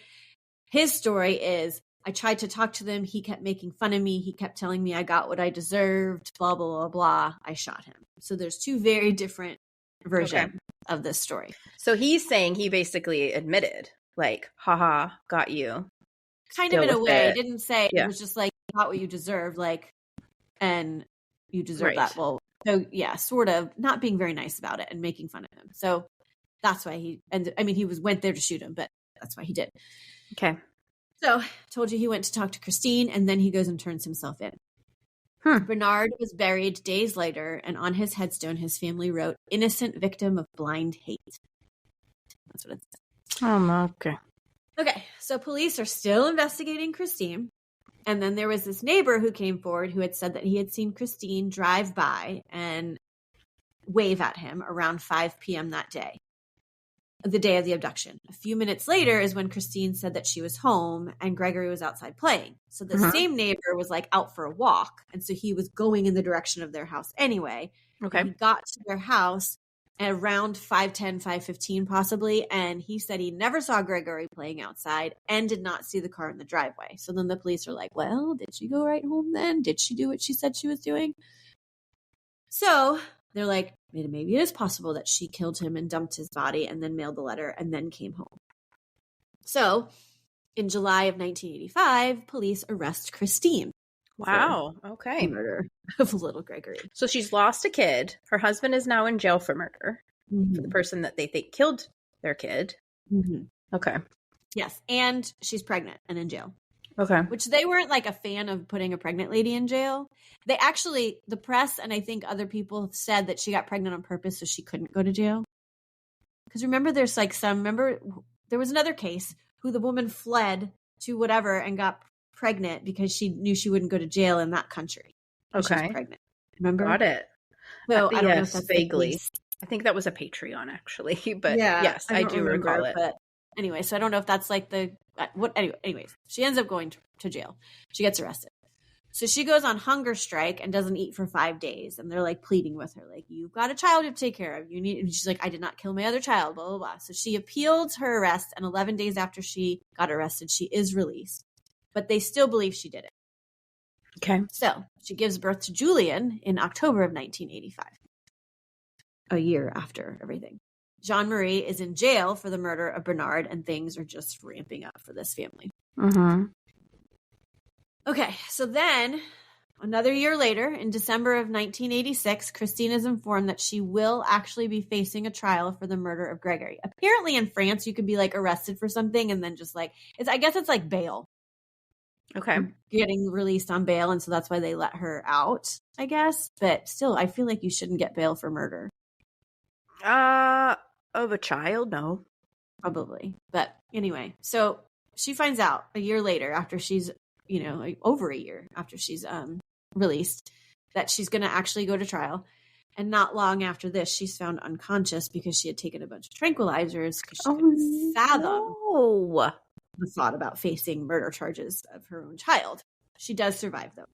His story is, I tried to talk to them. He kept making fun of me. He kept telling me I got what I deserved, blah, blah, blah, blah. I shot him. So there's two very different versions of this story. So he's saying he basically admitted, like, haha, got you. Kind of in a way. It didn't say, it was just like, you got what you deserved, and you deserve that. Well, so yeah, sort of not being very nice about it and making fun of him. So that's why he went there to shoot him, but that's why he did. Okay. So I told you he went to talk to Christine, and then he goes and turns himself in. Bernard was buried days later, and on his headstone, his family wrote, innocent victim of blind hate. That's what it said. Okay. Okay, so police are still investigating Christine. And then there was this neighbor who came forward who had said that he had seen Christine drive by and wave at him around 5 p.m. that day, the day of the abduction. A few minutes later is when Christine said that she was home and Gregory was outside playing. So the same neighbor was out for a walk. And so he was going in the direction of their house anyway. Okay. And he got to their house at around 5:10, 5:15 possibly. And he said he never saw Gregory playing outside and did not see the car in the driveway. So then the police are like, well, did she go right home then? Did she do what she said she was doing? So they're like, maybe it is possible that she killed him and dumped his body and then mailed the letter and then came home. So in July of 1985, police arrest Christine. Wow. Okay. Murder of little Gregory. So she's lost a kid. Her husband is now in jail for murder. For the person that they think killed their kid. Okay. Yes. And she's pregnant and in jail. Okay. Which they weren't a fan of putting a pregnant lady in jail. They actually, the press and I think other people said that she got pregnant on purpose so she couldn't go to jail. Because remember there was another case who the woman fled to whatever and got pregnant because she knew she wouldn't go to jail in that country. Okay. She was pregnant. Remember? Got it. Well, I don't know if that's vaguely. I think that was a Patreon actually, but yes, I do recall it. But anyway, so I don't know if that's anyways, she ends up going to jail. She gets arrested. So she goes on hunger strike and doesn't eat for 5 days. And they're pleading with her, you've got a child to take care of. And she's like, I did not kill my other child, blah, blah, blah. So she appealed her arrest. And 11 days after she got arrested, she is released. But they still believe she did it. Okay. So she gives birth to Julian in October of 1985. A year after everything. Jean-Marie is in jail for the murder of Bernard, and things are just ramping up for this family. Okay, so then another year later, in December of 1986, Christine is informed that she will actually be facing a trial for the murder of Gregory. Apparently in France, you could be like arrested for something and then just like, I guess it's like bail. Okay. Getting released on bail. And so that's why they let her out, I guess. But still, I feel like you shouldn't get bail for murder. Of a child? No. Probably. But anyway, so she finds out a year later after she's, like over a year after she's released that she's going to actually go to trial. And not long after this, she's found unconscious because she had taken a bunch of tranquilizers because she couldn't fathom the thought about facing murder charges of her own child. She does survive, though.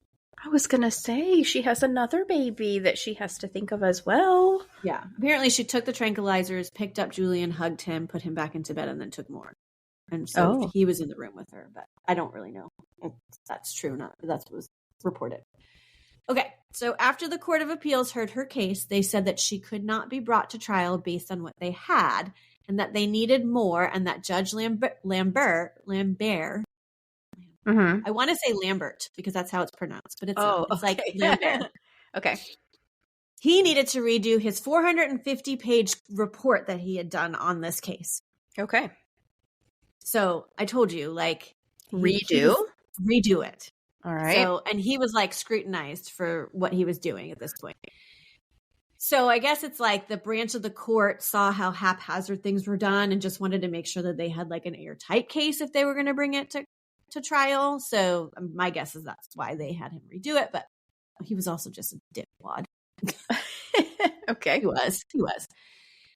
I was going to say, she has another baby that she has to think of as well. Yeah. Apparently, she took the tranquilizers, picked up Julian, hugged him, put him back into bed, and then took more. And so he was in the room with her, but I don't really know if that's true or not. But that's what was reported. Okay. So after the Court of Appeals heard her case, they said that she could not be brought to trial based on what they had, and that they needed more, and that Judge Lambert, Mm-hmm. I want to say Lambert because that's how it's pronounced, but it's like Lambert. Okay. He needed to redo his 450-page report that he had done on this case. Okay. So I told you, like, redo it. All right. So, and he was like scrutinized for what he was doing at this point. So I guess it's like the branch of the court saw how haphazard things were done and just wanted to make sure that they had like an airtight case if they were going to bring it to trial. So my guess is that's why they had him redo it. But he was also just a dipwad. Okay. He was.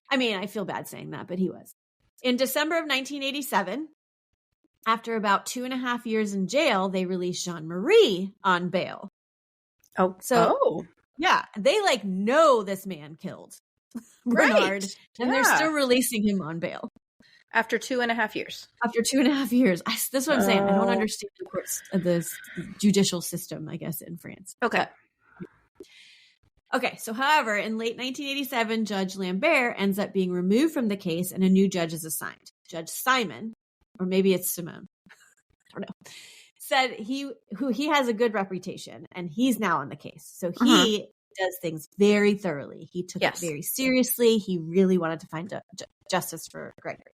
I mean, I feel bad saying that, but he was. In December of 1987, after about 2.5 years in jail, they released Jean-Marie on bail. Yeah, they like know this man killed Bernard, and they're still releasing him on bail. After 2.5 years. After 2.5 years. That's what I'm saying. I don't understand the judicial system, I guess, in France. Okay. Okay, so however, in late 1987, Judge Lambert ends up being removed from the case and a new judge is assigned. Judge Simon, or maybe it's Simone, I don't know, said he has a good reputation and he's now on the case. So he does things very thoroughly. He took it very seriously. He really wanted to find justice for Gregory.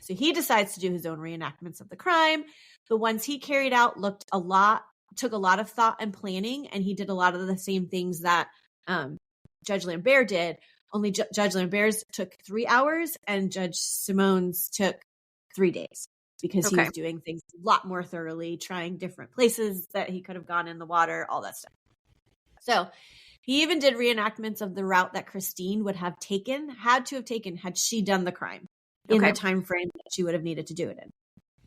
So he decides to do his own reenactments of the crime. The ones he carried out took a lot of thought and planning, and he did a lot of the same things that Judge Lambert did. Only Judge Lambert's took 3 hours and Judge Simone's took 3 days because he was doing things a lot more thoroughly, trying different places that he could have gone in the water, all that stuff. So he even did reenactments of the route that Christine had to have taken had she done the crime in the time frame that she would have needed to do it in.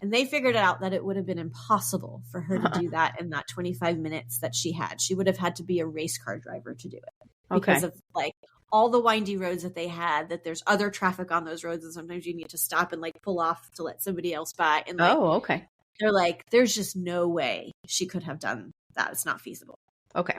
And they figured out that it would have been impossible for her to do that in that 25 minutes that she had. She would have had to be a race car driver to do it because of like all the windy roads that they had, that there's other traffic on those roads. And sometimes you need to stop and like pull off to let somebody else by. And they're like, there's just no way she could have done that. It's not feasible. Okay.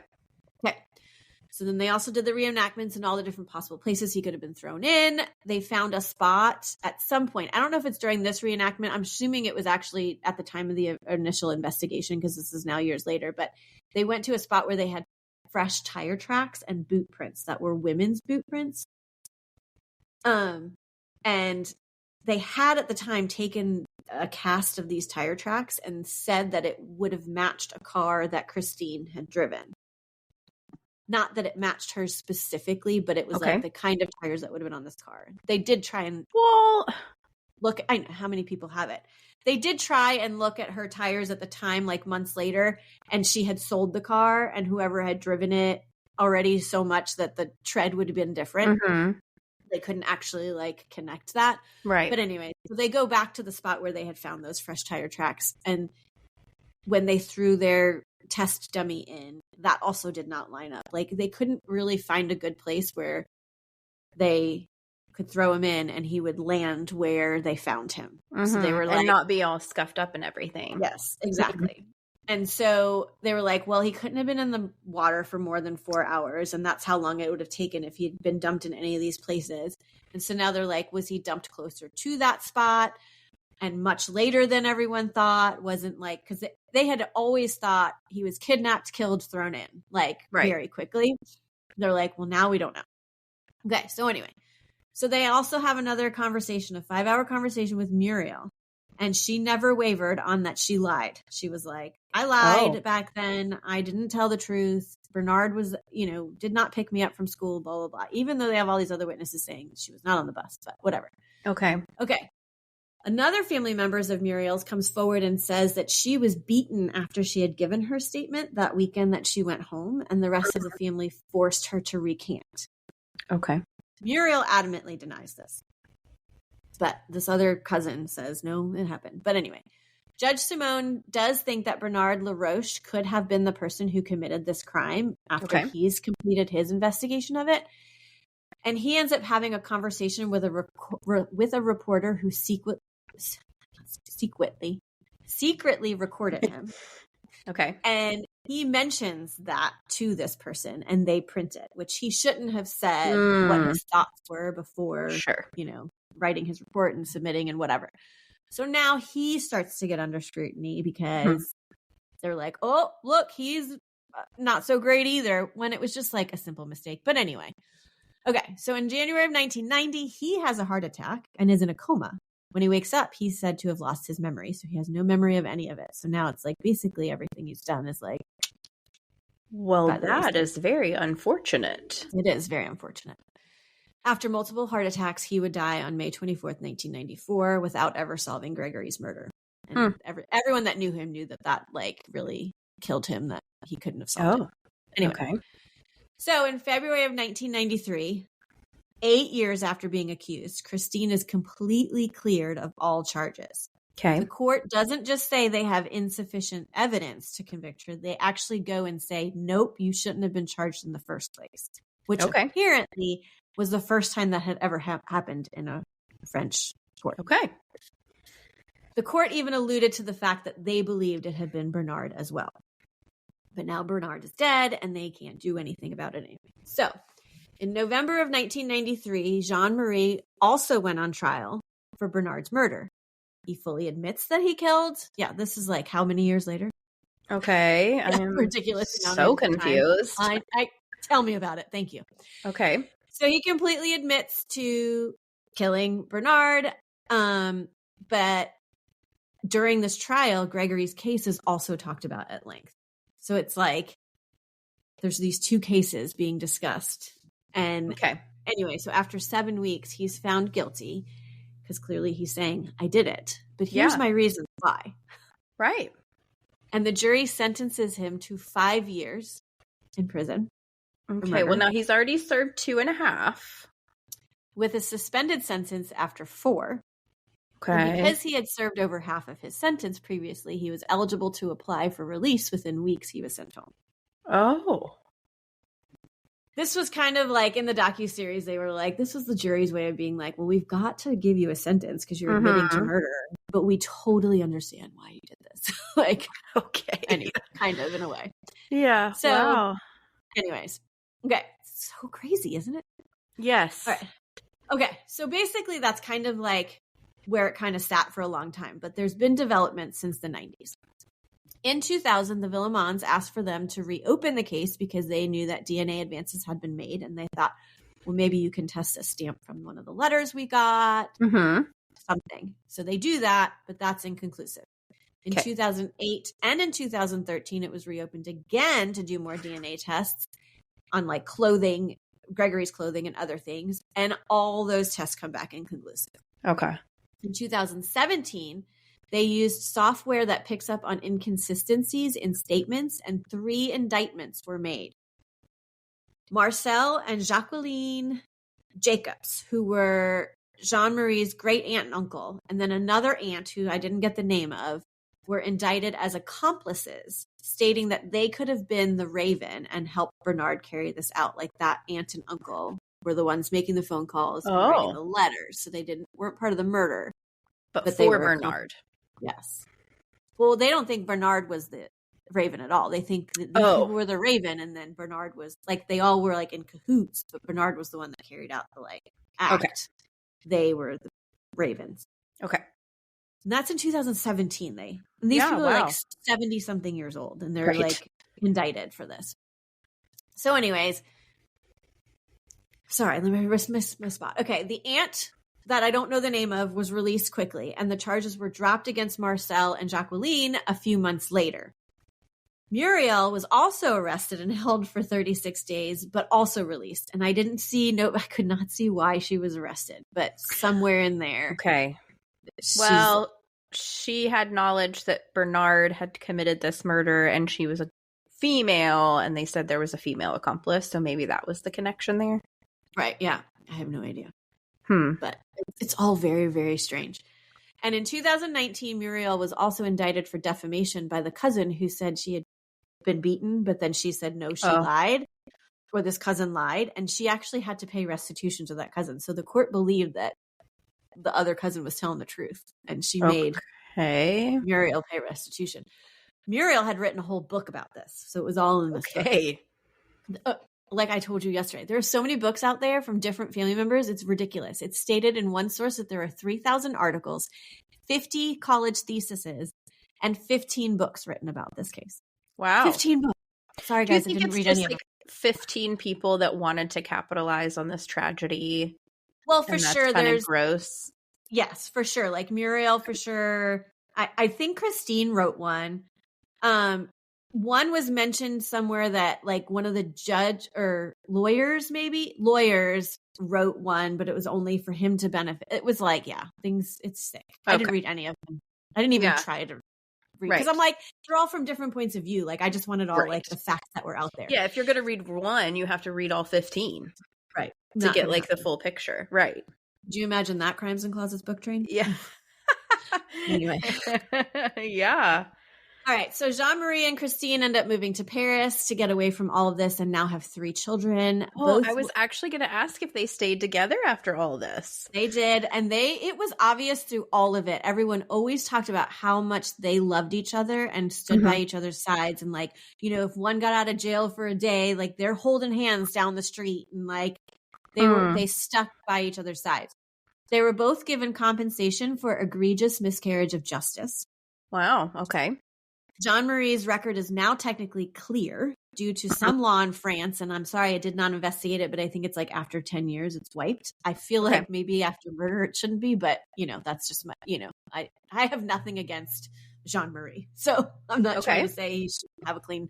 So then they also did the reenactments in all the different possible places he could have been thrown in. They found a spot at some point. I don't know if it's during this reenactment. I'm assuming it was actually at the time of the initial investigation because this is now years later. But they went to a spot where they had fresh tire tracks and boot prints that were women's boot prints. And they had at the time taken a cast of these tire tracks and said that it would have matched a car that Christine had driven. Not that it matched hers specifically, but it was like the kind of tires that would have been on this car. They did try and look. I know how many people have it. They did try and look at her tires at the time, like months later, and she had sold the car, and whoever had driven it already so much that the tread would have been different. Mm-hmm. They couldn't actually like connect that. Right. But anyway, so they go back to the spot where they had found those fresh tire tracks, and when they threw their test dummy in, that also did not line up. Like they couldn't really find a good place where they could throw him in and he would land where they found him. Mm-hmm. So they were like, and not be all scuffed up and everything. Yes, exactly. And so they were like, well, he couldn't have been in the water for more than 4 hours. And that's how long it would have taken if he'd been dumped in any of these places. And so now they're like, was he dumped closer to that spot? and much later than everyone thought. Wasn't like, because they had always thought he was kidnapped, killed, thrown in, like very quickly. They're like, well, now we don't know. Okay, so anyway, so they also have another conversation, a 5-hour conversation with Muriel. And she never wavered on that she lied. She was like, I lied back then. I didn't tell the truth. Bernard was, did not pick me up from school, blah, blah, blah. Even though they have all these other witnesses saying she was not on the bus, but whatever. Okay. Another family members of Muriel's comes forward and says that she was beaten after she had given her statement that weekend that she went home, and the rest of the family forced her to recant. Okay. Muriel adamantly denies this. But this other cousin says, no, it happened. But anyway, Judge Simone does think that Bernard LaRoche could have been the person who committed this crime after he's completed his investigation of it. And he ends up having a conversation with a reporter who secretly recorded him. Okay. And he mentions that to this person, and they print it, which he shouldn't have said what his thoughts were before, writing his report and submitting and whatever. So now he starts to get under scrutiny because they're like, oh, look, he's not so great either, when it was just like a simple mistake. But anyway. Okay. So in January of 1990, he has a heart attack and is in a coma. When he wakes up, he's said to have lost his memory. So he has no memory of any of it. So now it's like basically everything he's done is like. Well, that is very unfortunate. It is very unfortunate. After multiple heart attacks, he would die on May 24th, 1994, without ever solving Gregory's murder. And everyone that knew him knew that like really killed him, that he couldn't have solved it. Anyway. So in February of 1993, 8 years after being accused, Christine is completely cleared of all charges. Okay. The court doesn't just say they have insufficient evidence to convict her. They actually go and say, nope, you shouldn't have been charged in the first place, which apparently was the first time that had ever happened in a French court. Okay. The court even alluded to the fact that they believed it had been Bernard as well. But now Bernard is dead and they can't do anything about it anyway. So in November of 1993, Jean-Marie also went on trial for Bernard's murder. He fully admits that he killed. Yeah, this is like how many years later? Okay. I'm ridiculous. So confused. Tell me about it. Thank you. Okay. So he completely admits to killing Bernard. But during this trial, Gregory's case is also talked about at length. So it's like there's these two cases being discussed. And anyway, so after 7 weeks, he's found guilty because clearly he's saying, I did it. But here's my reason why. Right. And the jury sentences him to 5 years in prison. Okay, well, now he's already served 2.5. With a suspended sentence after 4. Okay. And because he had served over half of his sentence previously, he was eligible to apply for release within weeks he was sent home. Oh. This was kind of like in the docuseries, they were like, this was the jury's way of being like, well, we've got to give you a sentence because you're admitting to murder, but we totally understand why you did this. Like, okay. Anyway, kind of in a way. Yeah. So, anyways. Okay. So crazy, isn't it? Yes. All right. Okay. So basically that's kind of like where it kind of sat for a long time, but there's been development since the 90s. In 2000, the Villemins asked for them to reopen the case because they knew that DNA advances had been made, and they thought, well, maybe you can test a stamp from one of the letters we got, something. So they do that, but that's inconclusive. In 2008 and in 2013, it was reopened again to do more DNA tests on like clothing, Gregory's clothing and other things, and all those tests come back inconclusive. Okay. In 2017, they used software that picks up on inconsistencies in statements, and 3 indictments were made. Marcel and Jacqueline Jacobs, who were Jean-Marie's great aunt and uncle, and then another aunt who I didn't get the name of, were indicted as accomplices, stating that they could have been the Raven and helped Bernard carry this out. Like that aunt and uncle were the ones making the phone calls and writing the letters. So they weren't part of the murder. But they were Bernard. Yes. Well, they don't think Bernard was the Raven at all. They think that these people were the Raven, and then Bernard was like, they all were like in cahoots, but Bernard was the one that carried out the like act. Okay. They were the Ravens. Okay. And that's in 2017. These people are like 70 something years old, and they're like indicted for this. So anyways, sorry, let me miss my spot. Okay. The aunt that I don't know the name of was released quickly, and the charges were dropped against Marcel and Jacqueline a few months later. Muriel was also arrested and held for 36 days, but also released. And I could not see why she was arrested, but somewhere in there. Okay. Well, she had knowledge that Bernard had committed this murder, and she was a female, and they said there was a female accomplice. So maybe that was the connection there. Right. Yeah. I have no idea. But it's all very, very strange. And in 2019, Muriel was also indicted for defamation by the cousin who said she had been beaten, but then she said no, she lied, or this cousin lied, and she actually had to pay restitution to that cousin. So the court believed that the other cousin was telling the truth, and she made Muriel pay restitution. Muriel had written a whole book about this, so it was all in this book. Like I told you yesterday, there are so many books out there from different family members. It's ridiculous. It's stated in one source that there are 3,000 articles, 50 college theses, and 15 books written about this case. Wow. 15 books. Sorry, guys, I didn't read any of them. 15 people that wanted to capitalize on this tragedy. Well, for sure, there's gross. Yes, for sure. Like Muriel, for sure. I think Christine wrote one. One was mentioned somewhere that like one of the lawyers wrote one, but it was only for him to benefit. It was like, it's sick. I didn't read any of them. I didn't even try to read because I'm like, they're all from different points of view. Like I just wanted all like the facts that were out there. Yeah, if you're going to read one, you have to read all 15. Right. To get like the full picture. Right. Do you imagine that Crimes and Closets book train? Yeah. Anyway. Yeah. All right. So Jean-Marie and Christine end up moving to Paris to get away from all of this and now have 3 children. I was actually going to ask if they stayed together after all this. They did. And it was obvious through all of it. Everyone always talked about how much they loved each other and stood by each other's sides. And like, if one got out of jail for a day, like they're holding hands down the street and like they stuck by each other's sides. They were both given compensation for egregious miscarriage of justice. Wow. Okay. Jean-Marie's record is now technically clear due to some law in France. And I'm sorry, I did not investigate it, but I think it's like after 10 years, it's wiped. I feel like maybe after murder, it shouldn't be, but that's just my, I have nothing against Jean-Marie. So I'm not trying to say he should have a clean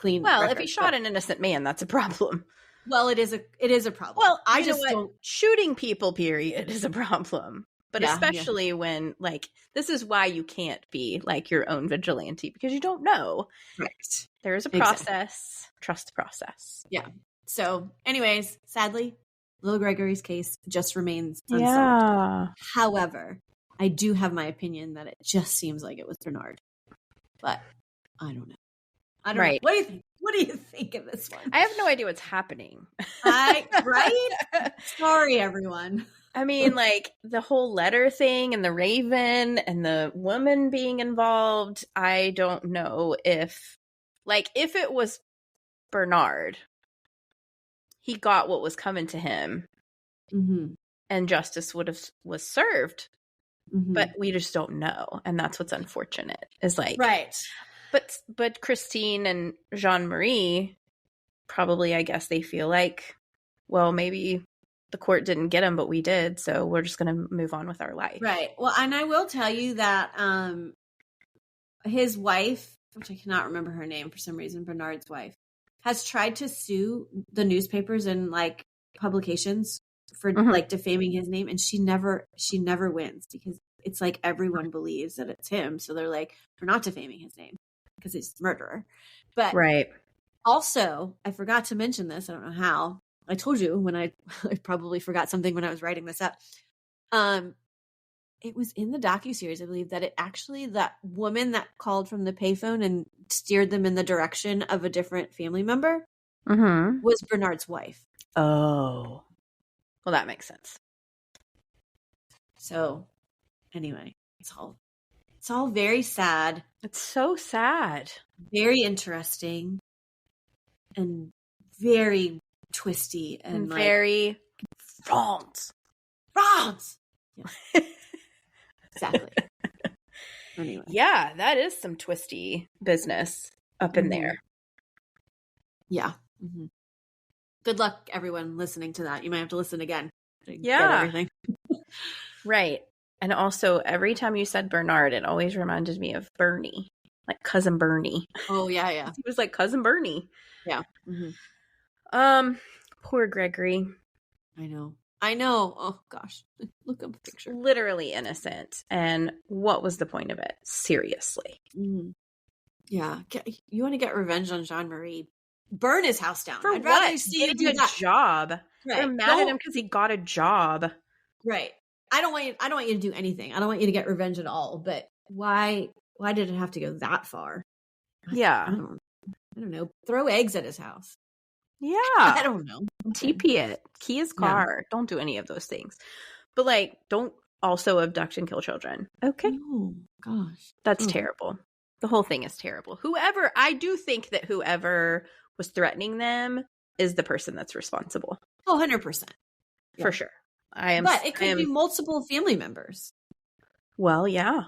Well, record, if he shot an innocent man, that's a problem. Well, it is a problem. Well, I just don't. Shooting people, period, is a problem. But especially when, like, this is why you can't be, like, your own vigilante, because you don't know. Right. There is a process. Exactly. Trust the process. Yeah. So, anyways, sadly, Little Gregory's case just remains unsolved. Yeah. However, I do have my opinion that it just seems like it was Bernard. But I don't know. I don't know. What do you think? What do you think of this one? I have no idea what's happening. Right? Sorry, everyone. I mean, like, the whole letter thing and the raven and the woman being involved, I don't know if it was Bernard, he got what was coming to him and justice was served, but we just don't know. And that's what's unfortunate is like, right. But Christine and Jean-Marie probably, I guess they feel like, well, maybe the court didn't get him, but we did. So we're just going to move on with our life. Right. Well, and I will tell you that his wife, which I cannot remember her name for some reason, Bernard's wife, has tried to sue the newspapers and like publications for like defaming his name. And she never wins because it's like everyone believes that it's him. So they're like, we're not defaming his name because he's a murderer. But also, I forgot to mention this. I don't know how. I told you when I probably forgot something when I was writing this up. It was in the docuseries, I believe, that that woman that called from the payphone and steered them in the direction of a different family member was Bernard's wife. Oh. Well, that makes sense. So anyway, it's all very sad. It's so sad. Very interesting and very twisty and like, very France. Yeah. Exactly. Anyway. Yeah, that is some twisty business up in there. Yeah. Mm-hmm. Good luck, everyone listening to that. You might have to listen again to get everything. Right. And also, every time you said Bernard, it always reminded me of Bernie, like Cousin Bernie. Oh, yeah, yeah. He was like Cousin Bernie. Yeah. Mm-hmm. Poor Gregory. I know. Oh, gosh. Look up a picture. Literally innocent. And what was the point of it? Seriously. Mm-hmm. Yeah. You want to get revenge on Jean-Marie? Burn his house down. For I'd what? rather see you do that. Job. Right. They're mad at him because he got a job. Right. I don't want you to do anything. I don't want you to get revenge at all. But why did it have to go that far? Yeah. I don't know. Throw eggs at his house. Yeah. I don't know. TP it. Key his car. Yeah. Don't do any of those things. But like, don't also abduct and kill children. Okay. Oh, gosh. That's terrible. The whole thing is terrible. I do think that whoever was threatening them is the person that's responsible. Oh, 100%. Yeah. For sure. But it could be multiple family members. Well, yeah.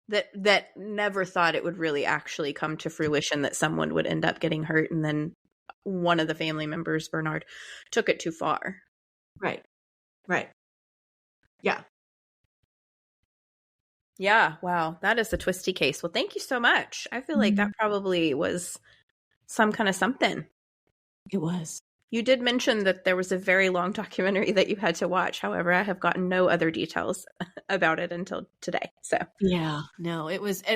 That never thought it would really actually come to fruition that someone would end up getting hurt, and then one of the family members, Bernard, took it too far. Right. Yeah. Yeah. Wow. That is a twisty case. Well, thank you so much. I feel like that probably was some kind of something. It was. You did mention that there was a very long documentary that you had to watch. However, I have gotten no other details about it until today. So yeah, no,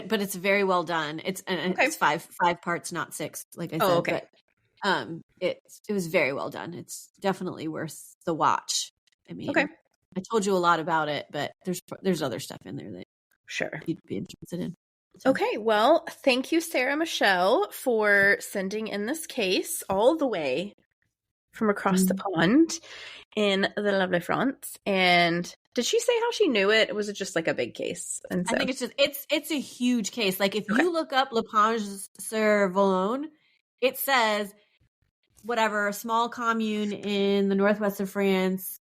but it's very well done. It's five parts, not 6, like I said. Okay. But, it was very well done. It's definitely worth the watch. I mean, okay. I told you a lot about it, but there's other stuff in there that you'd be interested in. So. Okay, well, thank you, Sarah Michelle, for sending in this case all the way from across the pond in the lovely France. And did she say how she knew it? Was it just like a big case? And so, I think it's a huge case. Like if you look up Lepage-sur-Volon, it says whatever, a small commune in the northwest of France,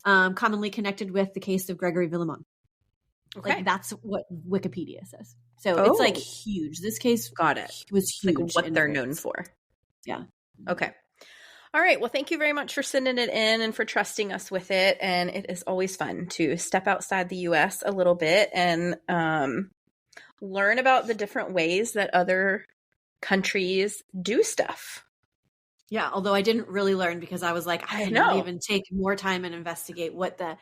commonly connected with the case of Gregory Villemin. Okay. Like that's what Wikipedia says. So it's like huge. This case was huge. Like what they're known for. Yeah. Okay. All right. Well, thank you very much for sending it in and for trusting us with it. And it is always fun to step outside the U.S. a little bit and learn about the different ways that other countries do stuff. Yeah. Although I didn't really learn because I was like, I didn't even take more time and investigate what the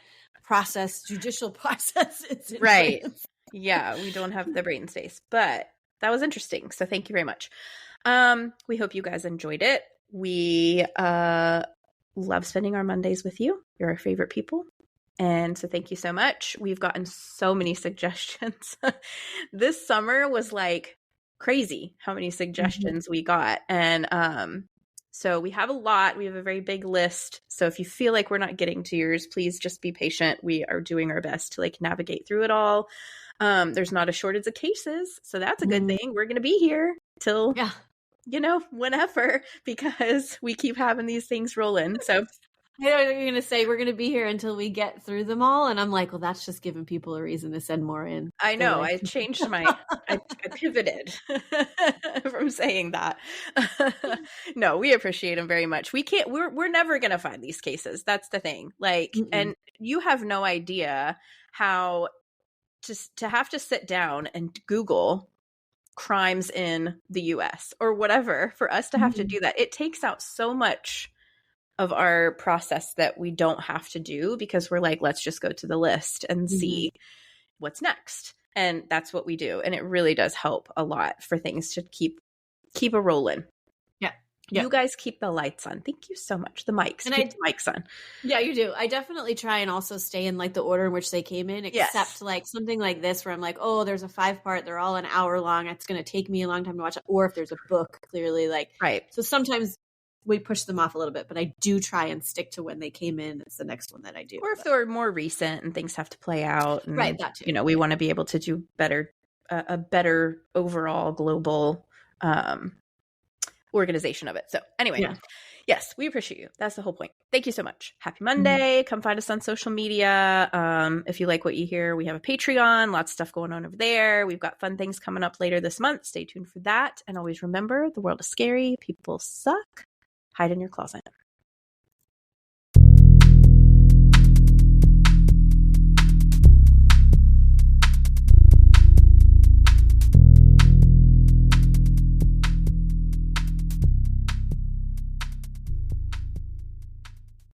judicial process is. Right. Yeah. We don't have the brain space, but that was interesting. So thank you very much. We hope you guys enjoyed it. We love spending our Mondays with you. You're our favorite people. And so thank you so much. We've gotten so many suggestions. This summer was like crazy how many suggestions we got. And so we have a lot. We have a very big list. So if you feel like we're not getting to yours, please just be patient. We are doing our best to like navigate through it all. There's not a shortage of cases. So that's a good thing. We're going to be here till whenever, because we keep having these things rolling. So I know you're going to say we're going to be here until we get through them all. And I'm like, well, that's just giving people a reason to send more in. I know. I changed I pivoted from saying that. No, we appreciate them very much. We're never going to find these cases. That's the thing. Like, and you have no idea how to have to sit down and Google crimes in the US or whatever for us to have to do that. It takes out so much of our process that we don't have to do because we're like, let's just go to the list and see what's next. And that's what we do. And it really does help a lot for things to keep a rolling. Yeah. You guys keep the lights on. Thank you so much. The mics. And keep the mics on. Yeah, you do. I definitely try and also stay in like the order in which they came in, except like something like this where I'm like, oh, there's a 5-part. They're all an hour long. It's going to take me a long time to watch it. Or if there's a book, clearly like. Right. So sometimes we push them off a little bit, but I do try and stick to when they came in. It's the next one that I do. Or if they're more recent and things have to play out. And, right. That too. We want to be able to do better, a better overall global organization of it. So anyway, Yes, we appreciate you. That's the whole point. Thank you so much. Happy Monday. Come find us on social media. If you like what you hear, we have a Patreon. Lots of stuff going on over there. We've got fun things coming up later this month. Stay tuned for that. And always remember, the world is scary. People suck. Hide in your closet.